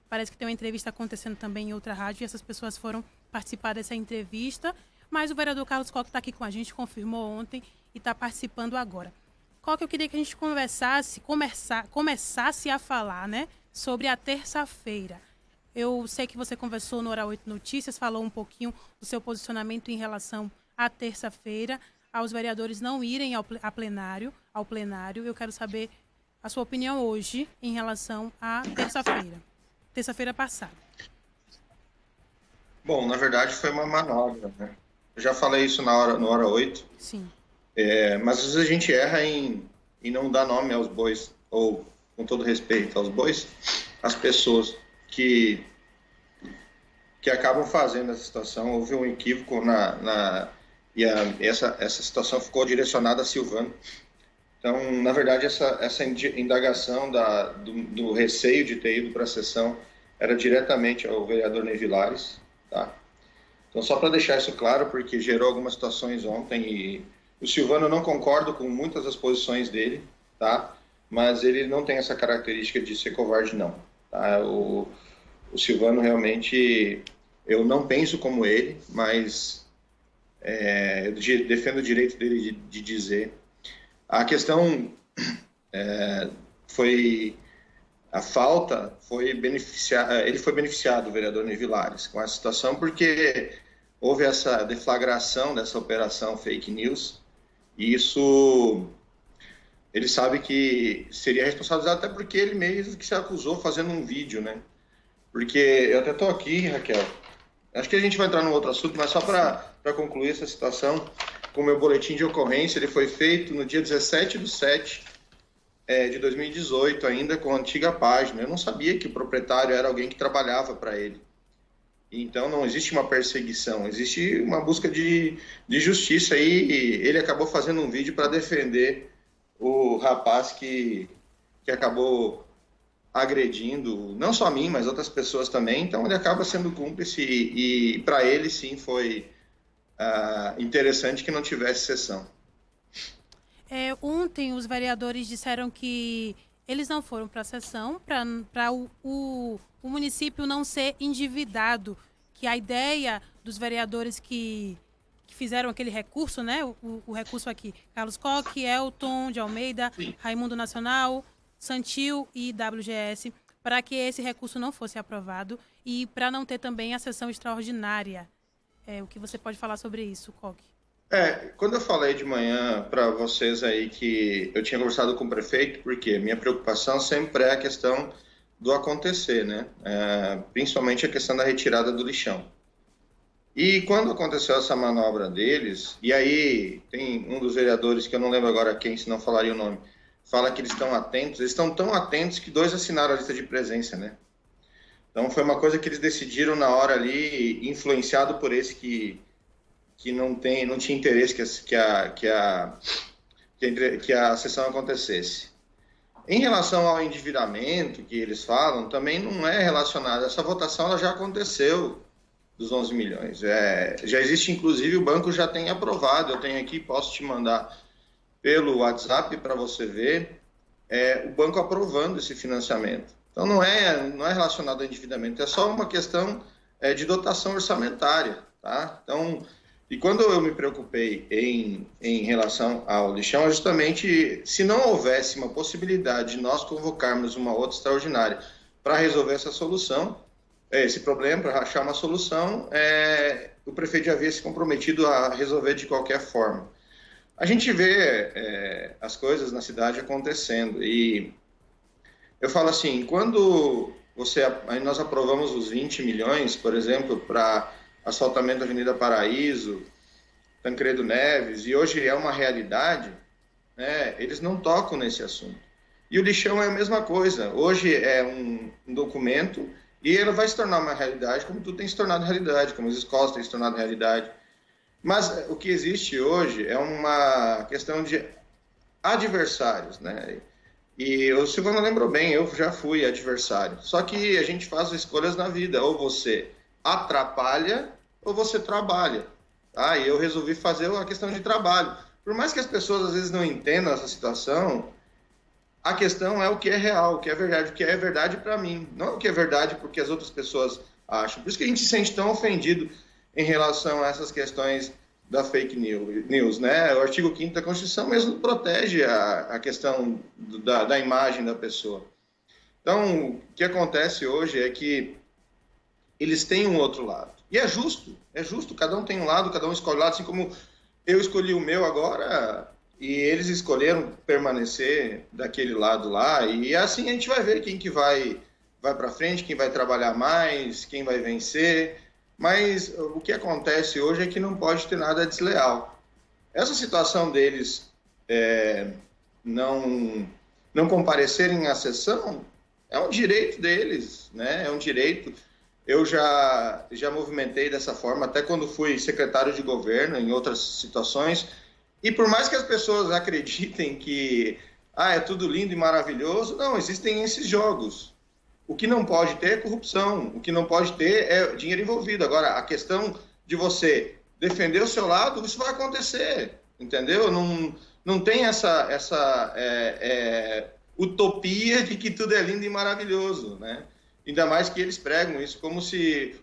Speaker 8: Parece que tem uma entrevista acontecendo também em outra rádio e essas pessoas foram participar dessa entrevista. Mas o vereador Carlos Koch está aqui com a gente, confirmou ontem e está participando agora. Koch, eu queria que a gente começasse a falar, né, sobre a terça-feira. Eu sei que você conversou no Hora 8 Notícias, falou um pouquinho do seu posicionamento em relação à terça-feira, aos vereadores não irem ao plenário. Eu quero saber a sua opinião hoje em relação à terça-feira passada.
Speaker 20: Bom, na verdade foi uma manobra, né? Eu já falei isso no Hora 8.
Speaker 8: Sim.
Speaker 20: Mas às vezes a gente erra em não dar nome aos bois, ou, com todo respeito aos bois, as pessoas que acabam fazendo essa situação. Houve um equívoco e essa situação ficou direcionada a Silvano. Então, na verdade, essa indagação do receio de ter ido para a sessão era diretamente ao vereador Ney Vilares, tá? Então, só para deixar isso claro, porque gerou algumas situações ontem e o Silvano, eu não concordo com muitas das posições dele, tá? Mas ele não tem essa característica de ser covarde, não. Tá? O Silvano realmente, eu não penso como ele, mas eu defendo o direito dele de dizer. A questão foi ele foi beneficiado, o vereador Ney Vilares, com essa situação, porque houve essa deflagração dessa operação fake news, e isso ele sabe que seria responsabilizado, até porque ele mesmo que se acusou fazendo um vídeo, né? Porque eu até estou aqui, Raquel, acho que a gente vai entrar num outro assunto, mas só para concluir essa situação, com o meu boletim de ocorrência, ele foi feito no dia 17/7 de 2018 ainda, com a antiga página. Eu não sabia que o proprietário era alguém que trabalhava para ele. Então não existe uma perseguição, existe uma busca de justiça. E ele acabou fazendo um vídeo para defender o rapaz que acabou agredindo, não só a mim, mas outras pessoas também. Então ele acaba sendo cúmplice e para ele sim foi interessante que não tivesse sessão.
Speaker 8: Ontem os vereadores disseram que eles não foram para a sessão para o município não ser endividado, que a ideia dos vereadores que fizeram aquele recurso, né? O recurso aqui, Carlos Coque, Elton de Almeida, sim, Raimundo Nacional, Santil e WGS, para que esse recurso não fosse aprovado e para não ter também a sessão extraordinária. O que você pode falar sobre isso, Coque?
Speaker 20: Quando eu falei de manhã para vocês aí que eu tinha conversado com o prefeito, porque minha preocupação sempre é a questão do acontecer, né? Principalmente a questão da retirada do lixão. E quando aconteceu essa manobra deles, e aí tem um dos vereadores, que eu não lembro agora quem, se não falaria o nome, fala que eles estão atentos, eles estão tão atentos que 2 assinaram a lista de presença, né? Então foi uma coisa que eles decidiram na hora ali, influenciado por esse que não tinha interesse que a sessão acontecesse. Em relação ao endividamento que eles falam, também não é relacionado. Essa votação ela já aconteceu dos 11 milhões. Já existe, inclusive, o banco já tem aprovado. Eu tenho aqui, posso te mandar pelo WhatsApp para você ver, o banco aprovando esse financiamento. Então não é relacionado ao endividamento, é só uma questão de dotação orçamentária, tá? Então, e quando eu me preocupei em relação ao lixão, é justamente se não houvesse uma possibilidade de nós convocarmos uma outra extraordinária para resolver essa solução, esse problema, para achar uma solução, o prefeito já havia se comprometido a resolver de qualquer forma. A gente vê as coisas na cidade acontecendo e eu falo assim, quando nós aprovamos os 20 milhões, por exemplo, para asfaltamento da Avenida Paraíso, Tancredo Neves, e hoje é uma realidade, né, eles não tocam nesse assunto. E o lixão é a mesma coisa. Hoje é um documento e ele vai se tornar uma realidade, como tudo tem se tornado realidade, como as escolas têm se tornado realidade. Mas o que existe hoje é uma questão de adversários, né? E o Silvano lembrou bem, eu já fui adversário. Só que a gente faz escolhas na vida, ou você atrapalha ou você trabalha. Tá? E eu resolvi fazer a questão de trabalho. Por mais que as pessoas às vezes não entendam essa situação, a questão é o que é real, o que é verdade para mim. Não o que é verdade porque as outras pessoas acham. Por isso que a gente se sente tão ofendido em relação a essas questões da fake news, né? O artigo 5º da Constituição mesmo protege a questão da imagem da pessoa. Então, o que acontece hoje é que eles têm um outro lado. E é justo, cada um tem um lado, cada um escolhe um lado, assim como eu escolhi o meu agora e eles escolheram permanecer daquele lado lá, e assim a gente vai ver quem que vai para frente, quem vai trabalhar mais, quem vai vencer. Mas o que acontece hoje é que não pode ter nada desleal. Essa situação deles não comparecerem à sessão é um direito deles, né? É um direito. Eu já movimentei dessa forma, até quando fui secretário de governo, em outras situações. E por mais que as pessoas acreditem que é tudo lindo e maravilhoso, não, existem esses jogos. O que não pode ter é corrupção, o que não pode ter é dinheiro envolvido. Agora, a questão de você defender o seu lado, isso vai acontecer, entendeu? Não tem essa utopia de que tudo é lindo e maravilhoso, né? Ainda mais que eles pregam isso como se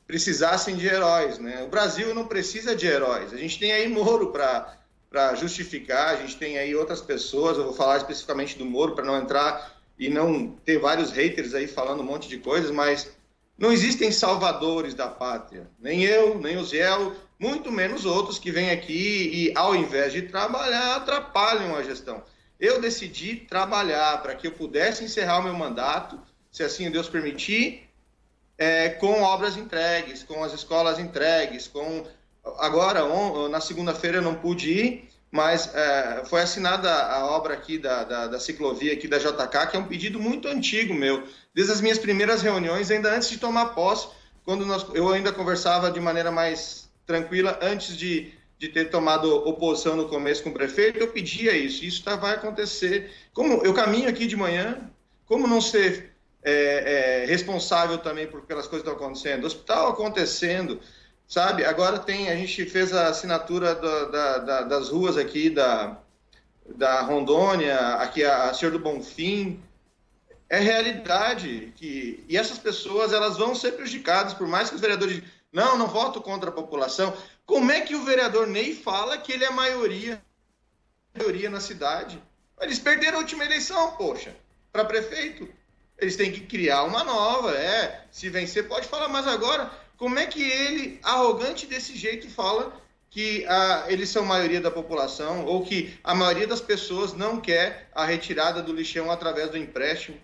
Speaker 20: precisassem de heróis, né? O Brasil não precisa de heróis. A gente tem aí Moro para justificar, a gente tem aí outras pessoas, eu vou falar especificamente do Moro para não entrar e não ter vários haters aí falando um monte de coisas, mas não existem salvadores da pátria. Nem eu, nem o Ziel, muito menos outros que vêm aqui e, ao invés de trabalhar, atrapalham a gestão. Eu decidi trabalhar para que eu pudesse encerrar o meu mandato, se assim Deus permitir, com obras entregues, com as escolas entregues, Agora, na segunda-feira eu não pude ir, mas foi assinada a obra aqui da ciclovia aqui da JK, que é um pedido muito antigo meu, desde as minhas primeiras reuniões, ainda antes de tomar posse, quando eu ainda conversava de maneira mais tranquila, antes de ter tomado oposição no começo com o prefeito, eu pedia isso vai acontecer. Como eu caminho aqui de manhã, como não ser responsável também pelas coisas que estão acontecendo? Hospital acontecendo, sabe? Agora a gente fez a assinatura das ruas aqui da Rondônia, aqui a Senhor do Bonfim. É realidade e essas pessoas elas vão ser prejudicadas, por mais que os vereadores não voto contra a população. Como é que o vereador Ney fala que ele é maioria na cidade? Eles perderam a última eleição, poxa, para prefeito. Eles têm que criar uma nova, se vencer pode falar, mas agora, como é que ele, arrogante desse jeito, fala que eles são maioria da população ou que a maioria das pessoas não quer a retirada do lixão através do empréstimo?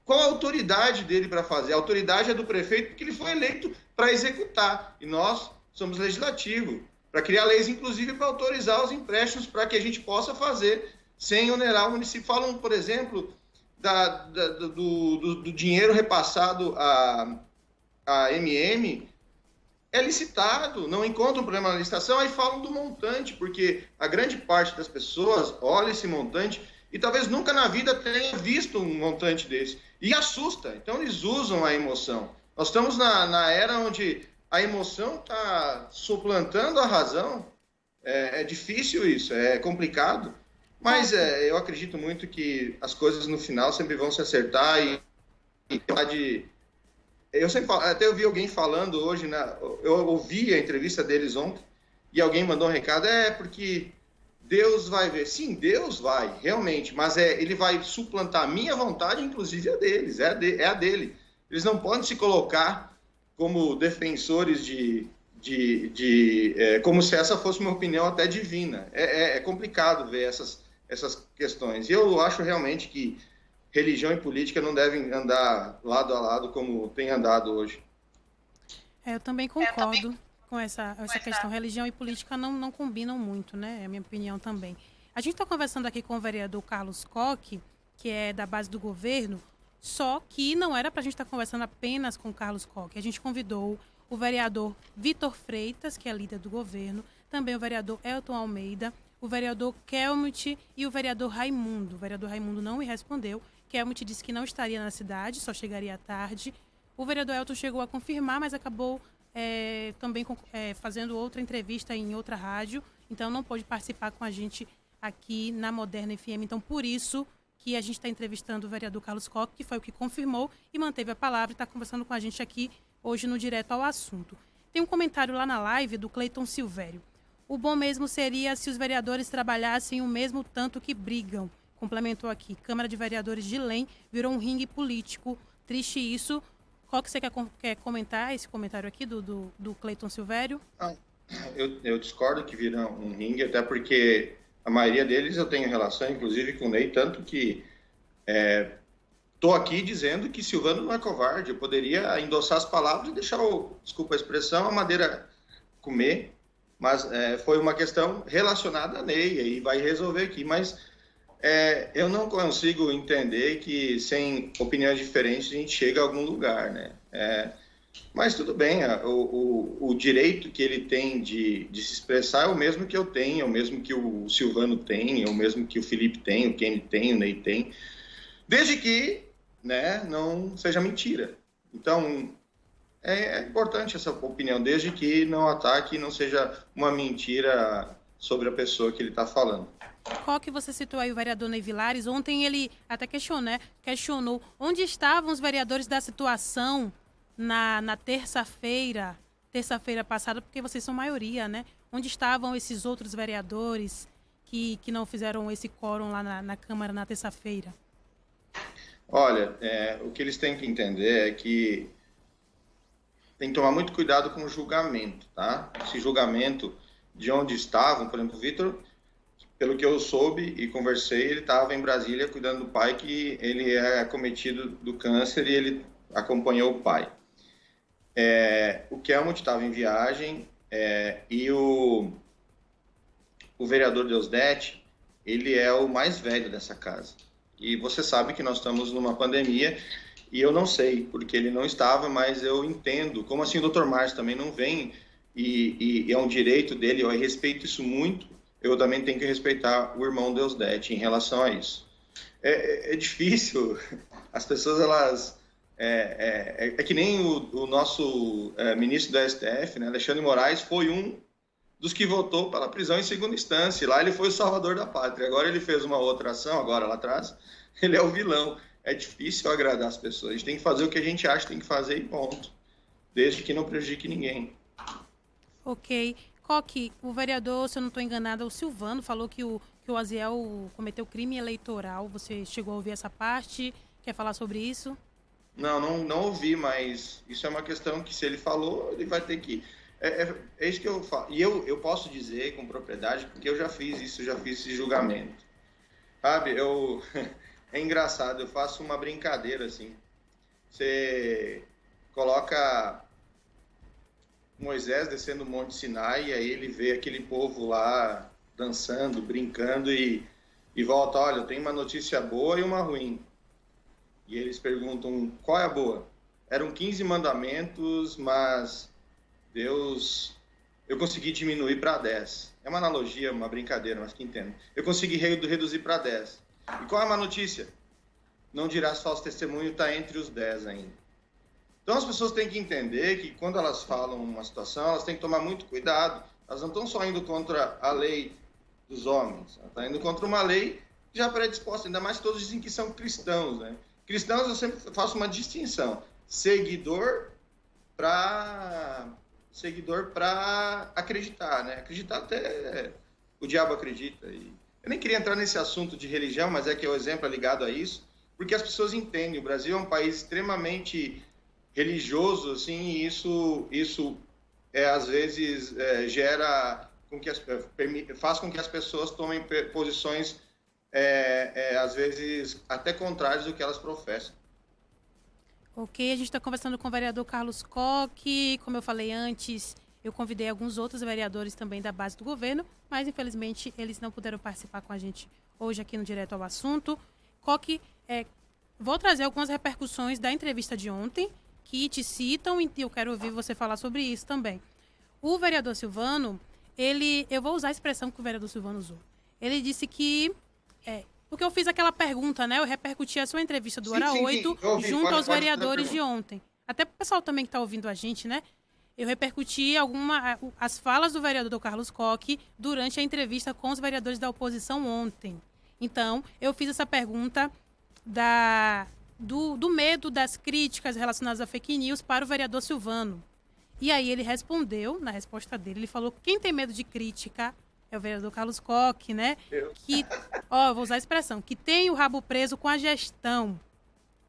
Speaker 20: Qual a autoridade dele para fazer? A autoridade é do prefeito, porque ele foi eleito para executar. E nós somos legislativo, para criar leis, inclusive, para autorizar os empréstimos, para que a gente possa fazer sem onerar o município. Falam, por exemplo, do dinheiro repassado à MM, é licitado, não encontram problema na licitação, aí falam do montante, porque a grande parte das pessoas olha esse montante e talvez nunca na vida tenha visto um montante desse. E assusta, então eles usam a emoção. Nós estamos na era onde a emoção está suplantando a razão. É difícil isso, é complicado, mas eu acredito muito que as coisas no final sempre vão se acertar eu sempre até ouvi alguém falando hoje, eu ouvi a entrevista deles ontem, e alguém mandou um recado, porque Deus vai ver. Sim, Deus vai, realmente, mas ele vai suplantar a minha vontade, inclusive a deles, é a dele. Eles não podem se colocar como defensores como se essa fosse uma opinião até divina. É complicado ver essas questões. E eu acho realmente que religião e política não devem andar lado a lado como tem andado hoje.
Speaker 8: Eu também concordo com essa questão. Religião e política não combinam muito, né? É a minha opinião também. A gente está conversando aqui com o vereador Carlos Koch, que é da base do governo, só que não era para a gente estar conversando apenas com o Carlos Koch. A gente convidou o vereador Vitor Freitas, que é líder do governo, também o vereador Elton Almeida, o vereador Kelmit e o vereador Raimundo. O vereador Raimundo não me respondeu. Kelmit disse que não estaria na cidade, só chegaria à tarde. O vereador Elton chegou a confirmar, mas acabou também fazendo outra entrevista em outra rádio, então não pôde participar com a gente aqui na Moderna FM. Então, por isso que a gente está entrevistando o vereador Carlos Koch, que foi o que confirmou e manteve a palavra e está conversando com a gente aqui hoje no Direto ao Assunto. Tem um comentário lá na live do Cleiton Silvério. O bom mesmo seria se os vereadores trabalhassem o mesmo tanto que brigam. Complementou aqui. Câmara de Vereadores de Lem virou um ringue político. Triste isso. Qual que você quer comentar esse comentário aqui do Cleiton Silvério?
Speaker 20: Eu discordo que vira um ringue, até porque a maioria deles eu tenho relação, inclusive, com o Ney, tanto que estou aqui dizendo que Silvano não é covarde. Eu poderia endossar as palavras e deixar, desculpa a expressão, a madeira comer, mas foi uma questão relacionada a Ney, aí vai resolver aqui, mas eu não consigo entender que sem opiniões diferentes a gente chega a algum lugar, né? Mas tudo bem, o direito que ele tem de se expressar é o mesmo que eu tenho, é o mesmo que o Silvano tem, é o mesmo que o Felipe tem, o Kenny tem, o Ney tem, desde que não seja mentira. Então, é importante essa opinião, desde que não ataque e não seja uma mentira sobre a pessoa que ele está falando.
Speaker 8: Qual que você citou aí o vereador Ney Vilares? Ontem ele até questionou onde estavam os vereadores da situação na terça-feira passada, porque vocês são maioria, né? Onde estavam esses outros vereadores que não fizeram esse quórum lá na Câmara na terça-feira?
Speaker 20: Olha, o que eles têm que entender é que tem que tomar muito cuidado com o julgamento, tá? Esse julgamento de onde estavam, por exemplo, o Vitor, pelo que eu soube e conversei, ele estava em Brasília cuidando do pai, que ele é acometido do câncer e ele acompanhou o pai. O Kelmut estava em viagem e o o vereador Deusdedit, ele é o mais velho dessa casa. E você sabe que nós estamos numa pandemia e eu não sei porque ele não estava, mas eu entendo. Como assim o Dr. Márcio também não vem e é um direito dele, eu respeito isso muito, eu também tenho que respeitar o irmão Deusdedit em relação a isso. É difícil, as pessoas, elas... É que nem o nosso ministro do STF, né, Alexandre Moraes, foi um dos que votou pela prisão em segunda instância. Lá ele foi o salvador da pátria. Agora ele fez uma outra ação, agora lá atrás, ele é o vilão. É difícil agradar as pessoas. A gente tem que fazer o que a gente acha que tem que fazer e ponto. Desde que não prejudique ninguém.
Speaker 8: Ok. Coque, o vereador, se eu não estou enganada, o Silvano falou que o Aziel cometeu crime eleitoral. Você chegou a ouvir essa parte? Quer falar sobre isso?
Speaker 20: Não ouvi, mas isso é uma questão que, se ele falou, ele vai ter que... É isso que eu falo. E eu posso dizer com propriedade, porque eu já fiz isso, já fiz esse julgamento. Sabe, é engraçado, eu faço uma brincadeira, assim. Você coloca Moisés descendo o Monte Sinai, e aí ele vê aquele povo lá dançando, brincando, e volta, olha, eu tenho uma notícia boa e uma ruim. E eles perguntam, qual é a boa? Eram 15 mandamentos, mas Deus... Eu consegui diminuir para 10. É uma analogia, uma brincadeira, mas que entendo. Eu consegui reduzir para 10. E qual é a má notícia? Não dirás falso testemunho, está entre os 10 ainda. Então as pessoas têm que entender que quando elas falam uma situação, elas têm que tomar muito cuidado. Elas não estão só indo contra a lei dos homens. Elas estão indo contra uma lei já predisposta, ainda mais que todos dizem que são cristãos, né? Cristãos, eu sempre faço uma distinção. Seguidor para acreditar, né? Acreditar até o diabo acredita. E eu nem queria entrar nesse assunto de religião, mas é que o exemplo é ligado a isso, porque as pessoas entendem. O Brasil é um país extremamente religioso, assim, e isso às vezes gera com que faz com que as pessoas tomem posições às vezes até contrárias do que elas professam.
Speaker 8: Ok, a gente está conversando com o vereador Carlos Coque. Como eu falei antes, eu convidei alguns outros vereadores também da base do governo, mas infelizmente eles não puderam participar com a gente hoje aqui no Direto ao Assunto. Coque, vou trazer algumas repercussões da entrevista de ontem que te citam e eu quero ouvir você falar sobre isso também. O vereador Silvano, eu vou usar a expressão que o vereador Silvano usou. Ele disse que... porque eu fiz aquela pergunta, né? Eu repercuti a sua entrevista do Hora 8 junto aos vereadores de ontem. Até para o pessoal também que está ouvindo a gente, né? Eu repercuti as falas do vereador Carlos Coque durante a entrevista com os vereadores da oposição ontem. Então, eu fiz essa pergunta do medo das críticas relacionadas a fake news para o vereador Silvano. E aí ele respondeu, na resposta dele, ele falou que quem tem medo de crítica é o vereador Carlos Coque, né? Que, vou usar a expressão, que tem o rabo preso com a gestão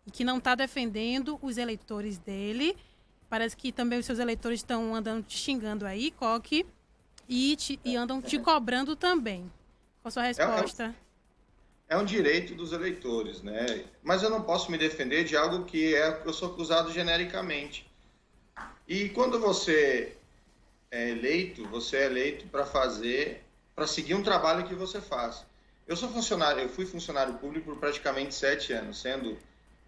Speaker 8: e que não está defendendo os eleitores dele. Parece que também os seus eleitores estão andando te xingando aí, Coque, e andam te cobrando também. Qual a sua resposta?
Speaker 20: É um direito dos eleitores, né? Mas eu não posso me defender de algo que eu sou acusado genericamente. E quando você é eleito para seguir um trabalho que você faz. Eu fui funcionário público por praticamente 7 anos, sendo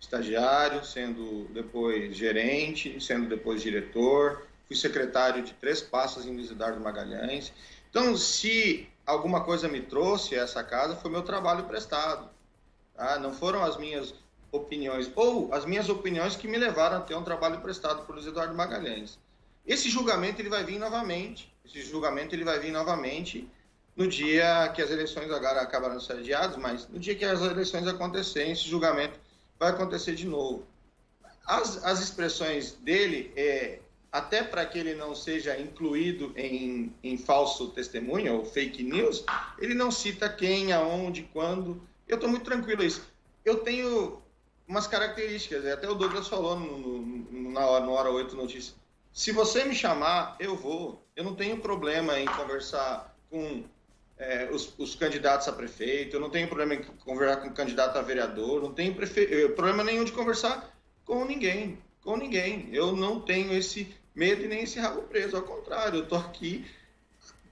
Speaker 20: estagiário, sendo depois gerente, sendo depois diretor, fui secretário de 3 pastas em Luiz Eduardo Magalhães. Então, se alguma coisa me trouxe a essa casa, foi meu trabalho prestado. Tá? Não foram as minhas opiniões, ou as minhas opiniões que me levaram a ter um trabalho prestado por Luiz Eduardo Magalhães. Esse julgamento ele vai vir novamente. No dia que as eleições agora acabaram de ser adiadas, mas no dia que as eleições acontecerem, esse julgamento vai acontecer de novo. As expressões dele, até para que ele não seja incluído em falso testemunho ou fake news, ele não cita quem, aonde, quando. Eu estou muito tranquilo a isso. Eu tenho umas características, até o Douglas falou no Hora 8 Notícias. Se você me chamar, eu vou. Eu não tenho problema em conversar com os candidatos a prefeito, eu não tenho problema em conversar com o candidato a vereador, não tenho problema nenhum de conversar com ninguém. Eu não tenho esse medo e nem esse rabo preso, ao contrário, eu estou aqui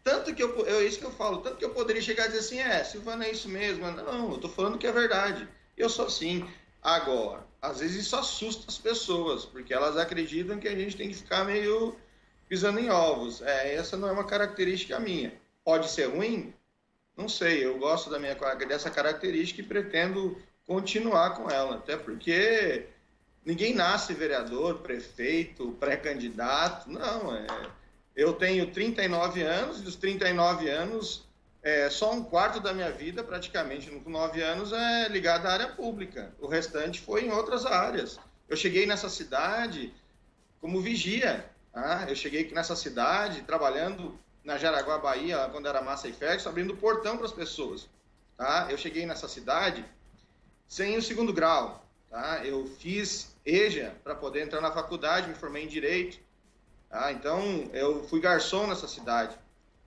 Speaker 20: Tanto que é isso que eu falo, tanto que eu poderia chegar e dizer assim, Silvana, é isso mesmo. Não, eu tô falando que é verdade. Eu sou assim. Agora, às vezes isso assusta as pessoas, porque elas acreditam que a gente tem que ficar meio pisando em ovos. Essa não é uma característica minha. Pode ser ruim? Não sei, eu gosto dessa característica e pretendo continuar com ela, até porque ninguém nasce vereador, prefeito, pré-candidato, não, eu tenho 39 anos, e dos 39 anos, só um quarto da minha vida, praticamente, com 9 anos, é ligado à área pública, o restante foi em outras áreas. Eu cheguei nessa cidade como vigia, eu cheguei nessa cidade trabalhando na Jaraguá, Bahia, quando era Massa e Ferguson, abrindo portão para as pessoas. Tá? Eu cheguei nessa cidade sem o 2º grau. Tá? Eu fiz EJA para poder entrar na faculdade, me formei em Direito. Tá? Então, eu fui garçom nessa cidade.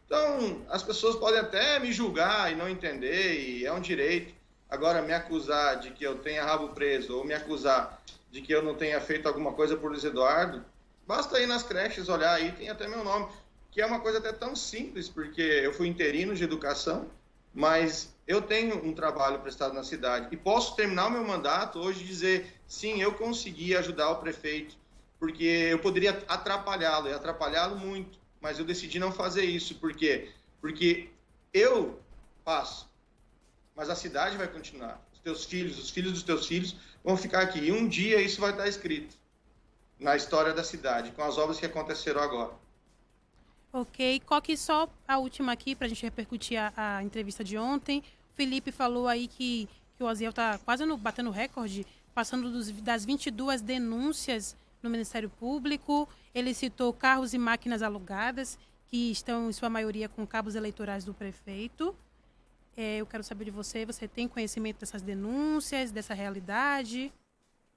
Speaker 20: Então, as pessoas podem até me julgar e não entender, e é um direito. Agora, me acusar de que eu tenha rabo preso, ou me acusar de que eu não tenha feito alguma coisa por Luiz Eduardo, basta ir nas creches, olhar aí, tem até meu nome. Que é uma coisa até tão simples, porque eu fui interino de educação, mas eu tenho um trabalho prestado na cidade e posso terminar o meu mandato hoje e dizer, sim, eu consegui ajudar o prefeito, porque eu poderia atrapalhá-lo, e atrapalhá-lo muito, mas eu decidi não fazer isso. Por quê? Porque eu passo, mas a cidade vai continuar. Os teus filhos, os filhos dos teus filhos vão ficar aqui, e um dia isso vai estar escrito na história da cidade, com as obras que aconteceram agora.
Speaker 8: Ok, Coque, só a última aqui para a gente repercutir a entrevista de ontem. O Felipe falou aí que o Oziel está quase batendo recorde, passando das 22 denúncias no Ministério Público. Ele citou carros e máquinas alugadas, que estão, em sua maioria, com cabos eleitorais do prefeito. Eu quero saber de você tem conhecimento dessas denúncias, dessa realidade?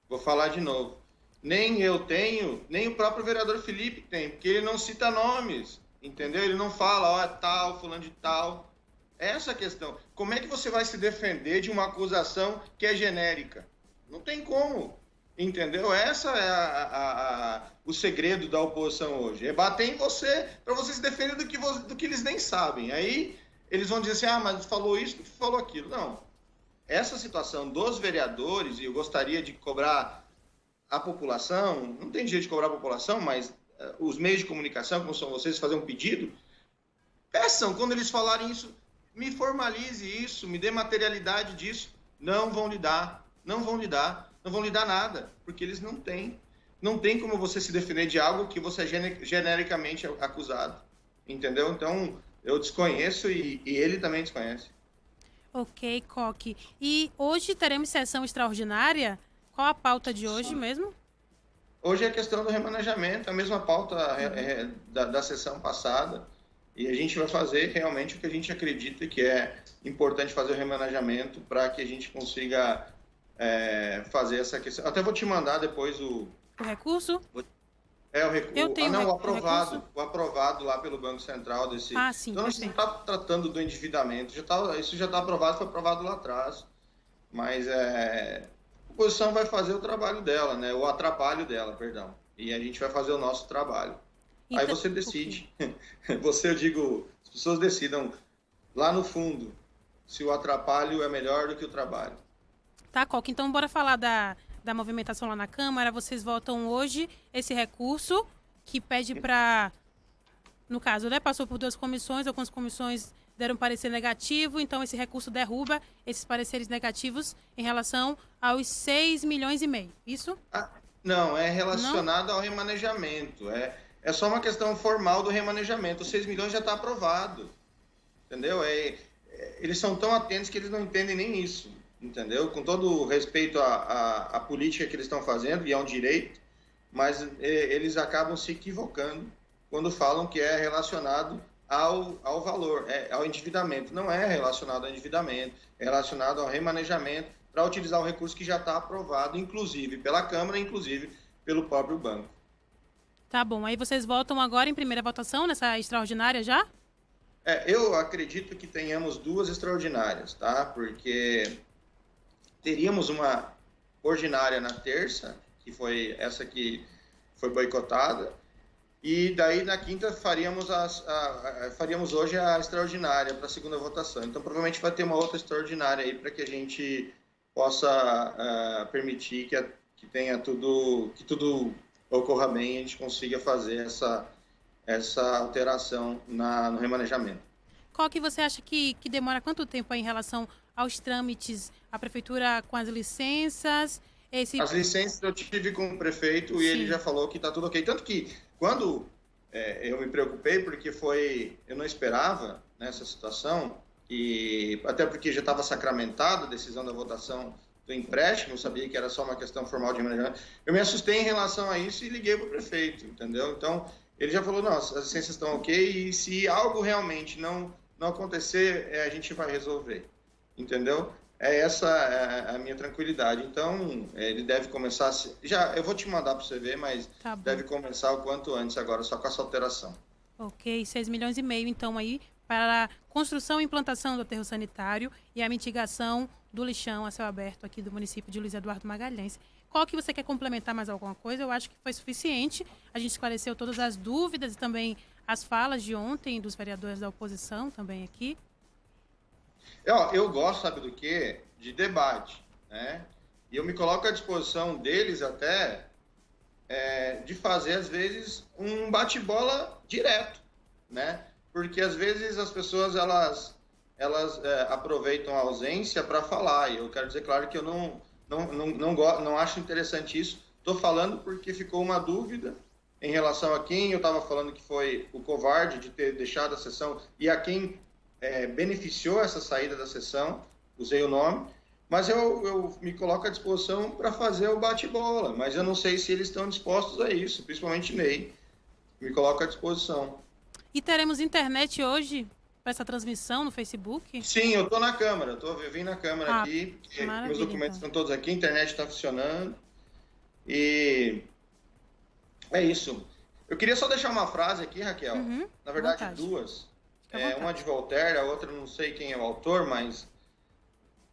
Speaker 20: Vou falar de novo. Nem eu tenho, nem o próprio vereador Felipe tem, porque ele não cita nomes. Entendeu? Ele não fala, tal, fulano de tal. Essa é a questão. Como é que você vai se defender de uma acusação que é genérica? Não tem como. Entendeu? Essa é o segredo da oposição hoje. É bater em você, para você se defender do que eles nem sabem. Aí eles vão dizer assim, mas falou isso, falou aquilo. Não. Essa situação dos vereadores, e eu gostaria de cobrar a população, não tem jeito de cobrar a população, mas os meios de comunicação, como são vocês, fazer um pedido, peçam, quando eles falarem isso, me formalize isso, me dê materialidade disso. Não vão lhe dar nada, porque eles não têm. Não tem como você se defender de algo que você é genericamente acusado. Entendeu? Então, eu desconheço e ele também desconhece.
Speaker 8: Ok, Coque. E hoje teremos sessão extraordinária? Qual a pauta de hoje mesmo?
Speaker 20: Hoje é a questão do remanejamento, a mesma pauta da sessão passada, e a gente vai fazer realmente o que a gente acredita que é importante fazer o remanejamento para que a gente consiga fazer essa questão. Até vou te mandar depois o
Speaker 8: recurso?
Speaker 20: O recurso.
Speaker 8: Eu tenho
Speaker 20: o aprovado lá pelo Banco Central desse.
Speaker 8: Sim.
Speaker 20: Então a gente não está tratando do endividamento, isso já está aprovado, foi aprovado lá atrás, mas a oposição vai fazer o trabalho dela, né? O atrapalho dela, perdão. E a gente vai fazer o nosso trabalho. Então, aí você decide. As pessoas decidam lá no fundo se o atrapalho é melhor do que o trabalho.
Speaker 8: Tá, Coque. Então, bora falar da movimentação lá na Câmara. Vocês votam hoje esse recurso que pede para... No caso, né? Passou por 2 comissões, algumas comissões deram parecer negativo, então esse recurso derruba esses pareceres negativos em relação aos 6,5 milhões, isso?
Speaker 20: Não, é relacionado ao remanejamento, é só uma questão formal do remanejamento, os 6 milhões já está aprovado, entendeu? Eles são tão atentos que eles não entendem nem isso, entendeu? Com todo respeito à política que eles estão fazendo, e é um direito, mas eles acabam se equivocando quando falam que é relacionado ao valor, ao endividamento. Não é relacionado ao endividamento, é relacionado ao remanejamento para utilizar o recurso que já está aprovado, inclusive pela Câmara, inclusive pelo próprio banco.
Speaker 8: Tá bom, aí vocês votam agora em primeira votação, nessa extraordinária já?
Speaker 20: Eu acredito que tenhamos 2 extraordinárias, tá? Porque teríamos uma ordinária na terça, que foi essa que foi boicotada, E daí, na quinta, faríamos hoje a extraordinária para a segunda votação. Então, provavelmente vai ter uma outra extraordinária aí para que a gente possa permitir que tenha tudo, que tudo ocorra bem e a gente consiga fazer essa alteração no remanejamento.
Speaker 8: Qual que você acha que demora quanto tempo aí em relação aos trâmites? A prefeitura com as licenças?
Speaker 20: As licenças eu tive com o prefeito e ele já falou que está tudo ok. Tanto que quando eu me preocupei, porque eu não esperava nessa situação, e até porque já estava sacramentada a decisão da votação do empréstimo, eu sabia que era só uma questão formal de remanejamento. Eu me assustei em relação a isso e liguei para o prefeito, entendeu? Então, ele já falou, não, as licenças estão ok e se algo realmente não acontecer, a gente vai resolver, entendeu? Essa a minha tranquilidade. Então, ele deve começar... eu vou te mandar para você ver, mas deve começar o quanto antes agora, só com essa alteração.
Speaker 8: Ok, 6,5 milhões, então, aí, para a construção e implantação do aterro sanitário e a mitigação do lixão a céu aberto aqui do município de Luiz Eduardo Magalhães. Qual que você quer complementar mais alguma coisa? Eu acho que foi suficiente. A gente esclareceu todas as dúvidas e também as falas de ontem dos vereadores da oposição também aqui.
Speaker 20: Eu gosto, sabe do quê? De debate, né? E eu me coloco à disposição deles até de fazer, às vezes, um bate-bola direto, né? Porque, às vezes, as pessoas, elas aproveitam a ausência para falar. E eu quero dizer, claro, que eu não acho interessante isso. Estou falando porque ficou uma dúvida em relação a quem eu estava falando que foi o covarde de ter deixado a sessão e a quem beneficiou essa saída da sessão, usei o nome, mas eu me coloco à disposição para fazer o bate-bola, mas eu não sei se eles estão dispostos a isso, principalmente Ney, me coloco à disposição.
Speaker 8: E teremos internet hoje para essa transmissão no Facebook?
Speaker 20: Sim, eu estou na Câmara, eu vim na Câmara aqui, meus documentos estão todos aqui, a internet está funcionando, e é isso. Eu queria só deixar uma frase aqui, Raquel, na verdade duas. Uma de Voltaire, a outra não sei quem é o autor, mas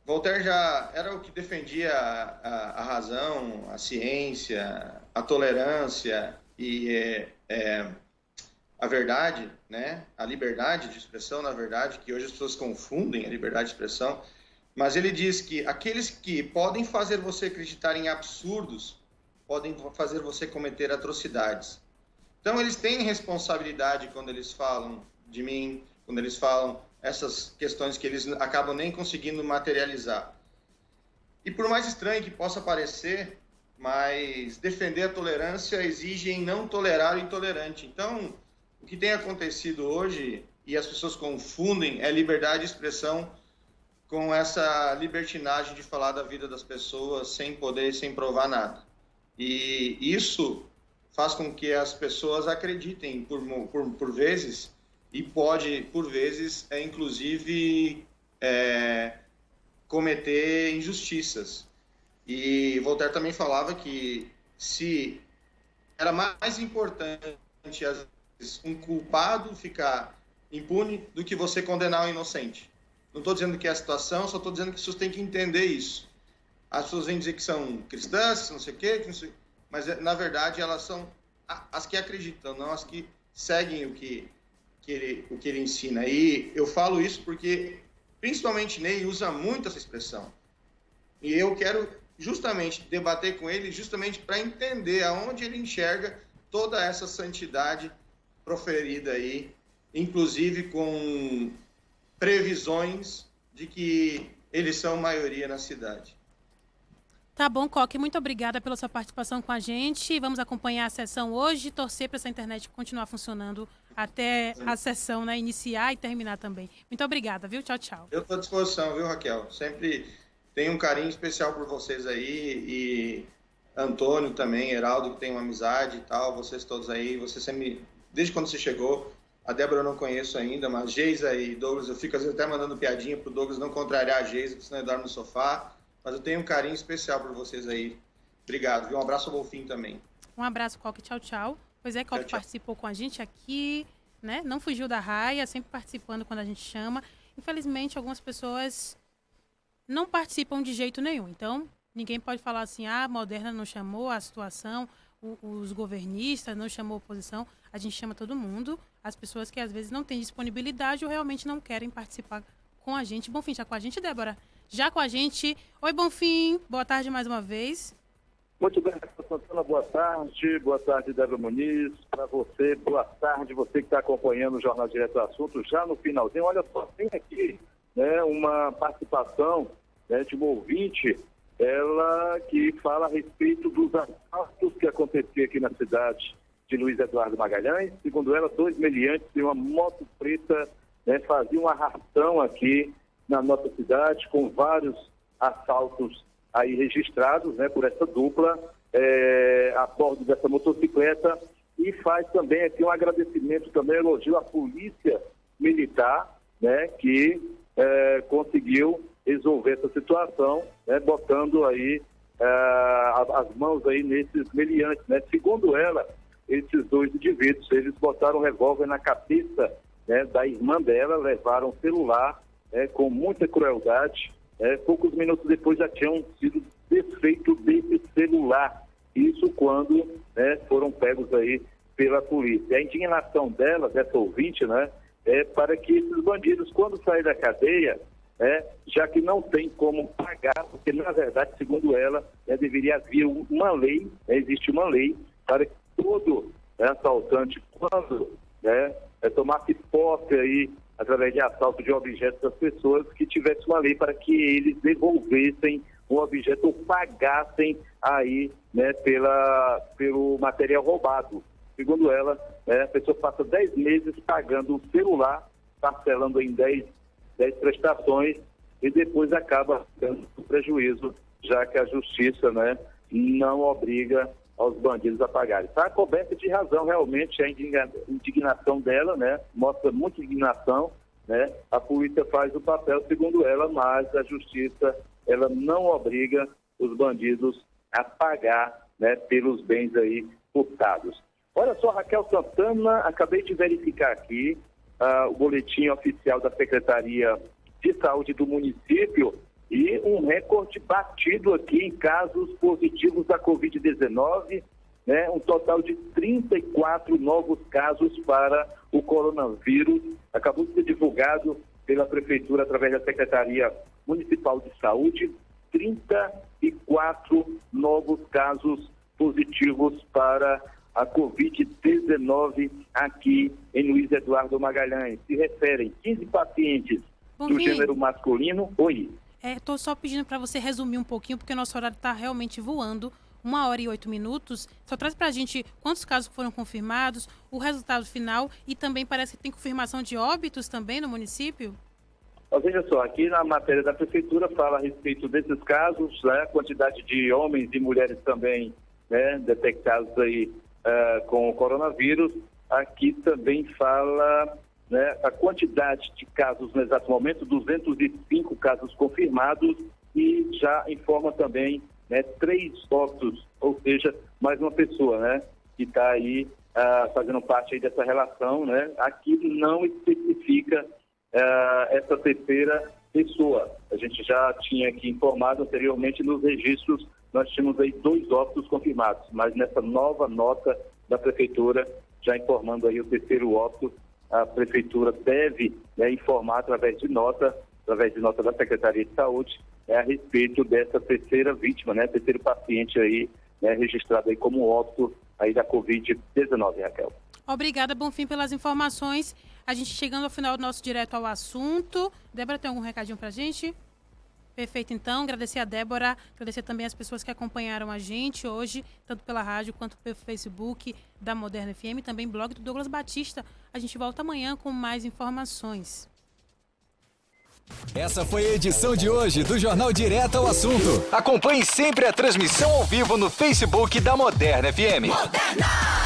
Speaker 20: Voltaire já era o que defendia a razão, a ciência, a tolerância e a verdade, né? A liberdade de expressão, na verdade, que hoje as pessoas confundem a liberdade de expressão, mas ele diz que aqueles que podem fazer você acreditar em absurdos podem fazer você cometer atrocidades. Então eles têm responsabilidade quando eles falam de mim, quando eles falam essas questões que eles acabam nem conseguindo materializar. E por mais estranho que possa parecer, mas defender a tolerância exige em não tolerar o intolerante. Então, o que tem acontecido hoje, e as pessoas confundem, é liberdade de expressão com essa libertinagem de falar da vida das pessoas sem poder, sem provar nada. E isso faz com que as pessoas acreditem por vezes, e pode, por vezes, inclusive, cometer injustiças. E Voltaire também falava que se era mais importante, às vezes, um culpado ficar impune do que você condenar um inocente. Não estou dizendo que é a situação, só estou dizendo que as pessoas têm que entender isso. As pessoas vêm dizer que são cristãs, não sei o quê, mas, na verdade, elas são as que acreditam, não as que seguem o que ele ensina. E eu falo isso porque, principalmente, Ney usa muito essa expressão. E eu quero justamente debater com ele, justamente para entender aonde ele enxerga toda essa santidade proferida aí, inclusive com previsões de que eles são maioria na cidade.
Speaker 8: Tá bom, Coque, muito obrigada pela sua participação com a gente. Vamos acompanhar a sessão hoje, torcer para essa internet continuar funcionando até a sessão, né, iniciar e terminar também. Muito obrigada, viu? Tchau, tchau.
Speaker 20: Eu estou à disposição, viu, Raquel? Sempre tenho um carinho especial por vocês aí, e Antônio também, Heraldo, que tem uma amizade e tal, vocês todos aí, você sempre, desde quando você chegou, a Débora eu não conheço ainda, mas Geisa e Douglas, eu fico às vezes até mandando piadinha pro Douglas não contrariar a Geisa, porque senão ele dorme no sofá. Mas eu tenho um carinho especial por vocês aí. Obrigado, viu? Um abraço ao Golfinho também.
Speaker 8: Um abraço, Coque. Tchau, tchau. Pois é, Coque participou com a gente aqui, né? Não fugiu da raia, sempre participando quando a gente chama. Infelizmente, algumas pessoas não participam de jeito nenhum. Então, ninguém pode falar assim, a Moderna não chamou, a situação, os governistas, não chamou a oposição, a gente chama todo mundo, as pessoas que às vezes não têm disponibilidade ou realmente não querem participar com a gente. Bonfim, já com a gente, Débora? Já com a gente. Oi, Bonfim, boa tarde mais uma vez.
Speaker 10: Muito bem, Santana, boa tarde, Débora Muniz, para você, boa tarde, você que está acompanhando o Jornal Direto ao Assunto, já no finalzinho, olha só, tem aqui, né, uma participação, né, de uma ouvinte, ela que fala a respeito dos assaltos que aconteciam aqui na cidade de Luiz Eduardo Magalhães. Segundo ela, 2 meliantes e uma moto preta, né, faziam uma arrastão aqui na nossa cidade, com vários assaltos aí registrados, né, por essa dupla a bordo dessa motocicleta, e faz também aqui um agradecimento, também elogio à polícia militar, né, que conseguiu resolver essa situação, né, botando aí as mãos aí nesses meliantes, né. Segundo ela, esses 2 indivíduos, eles botaram um revólver na cabeça, né, da irmã dela, levaram o celular, com muita crueldade. Poucos minutos depois já tinham sido desfeito desse celular. Isso quando, né, foram pegos aí pela polícia. A indignação dela, dessa ouvinte, né, é para que esses bandidos, quando saírem da cadeia, já que não tem como pagar, porque na verdade, segundo ela, deveria haver uma lei, existe uma lei para que todo assaltante, quando tomasse posse aí, através de assalto de objetos das pessoas, que tivesse uma lei para que eles devolvessem o objeto ou pagassem aí, né, pelo material roubado. Segundo ela, a pessoa passa 10 meses pagando o celular, parcelando em 10 prestações, e depois acaba dando prejuízo, já que a justiça, né, não obriga aos bandidos a pagarem. Está coberta de razão, realmente, a indignação dela, né? Mostra muita indignação, né? A polícia faz o papel, segundo ela, mas a justiça, ela não obriga os bandidos a pagar, né, pelos bens aí furtados. Olha só, Raquel Santana, acabei de verificar aqui o boletim oficial da Secretaria de Saúde do município, e um recorde batido aqui em casos positivos da Covid-19, né? Um total de 34 novos casos para o coronavírus. Acabou de ser divulgado pela Prefeitura através da Secretaria Municipal de Saúde, 34 novos casos positivos para a Covid-19 aqui em Luiz Eduardo Magalhães. Se referem 15 pacientes do gênero masculino. Oi.
Speaker 8: Estou só pedindo para você resumir um pouquinho, porque o nosso horário está realmente voando. 1h08. Só traz para a gente quantos casos foram confirmados, o resultado final, e também parece que tem confirmação de óbitos também no município?
Speaker 10: Veja só, aqui na matéria da Prefeitura fala a respeito desses casos, né, a quantidade de homens e mulheres também, né, detectados aí com o coronavírus. Aqui também fala, né, a quantidade de casos no exato momento, 205 casos confirmados, e já informa também, né, 3 óbitos, ou seja, mais uma pessoa, né, que está aí fazendo parte aí dessa relação, né. Aqui não especifica essa terceira pessoa. A gente já tinha aqui informado anteriormente nos registros, nós tínhamos aí 2 óbitos confirmados, mas nessa nova nota da Prefeitura, já informando aí o terceiro óbito, a Prefeitura deve, né, informar através de nota da Secretaria de Saúde, a respeito dessa terceira vítima, né, terceiro paciente aí, né, registrado aí como óbito aí da Covid-19, Raquel.
Speaker 8: Obrigada, Bonfim, pelas informações. A gente chegando ao final do nosso Direto ao Assunto. Débora, tem algum recadinho pra gente? Perfeito, então. Agradecer a Débora, agradecer também as pessoas que acompanharam a gente hoje, tanto pela rádio quanto pelo Facebook da Moderna FM, também blog do Douglas Batista. A gente volta amanhã com mais informações.
Speaker 7: Essa foi a edição de hoje do Jornal Direto ao Assunto. Acompanhe sempre a transmissão ao vivo no Facebook da Moderna FM. Moderna!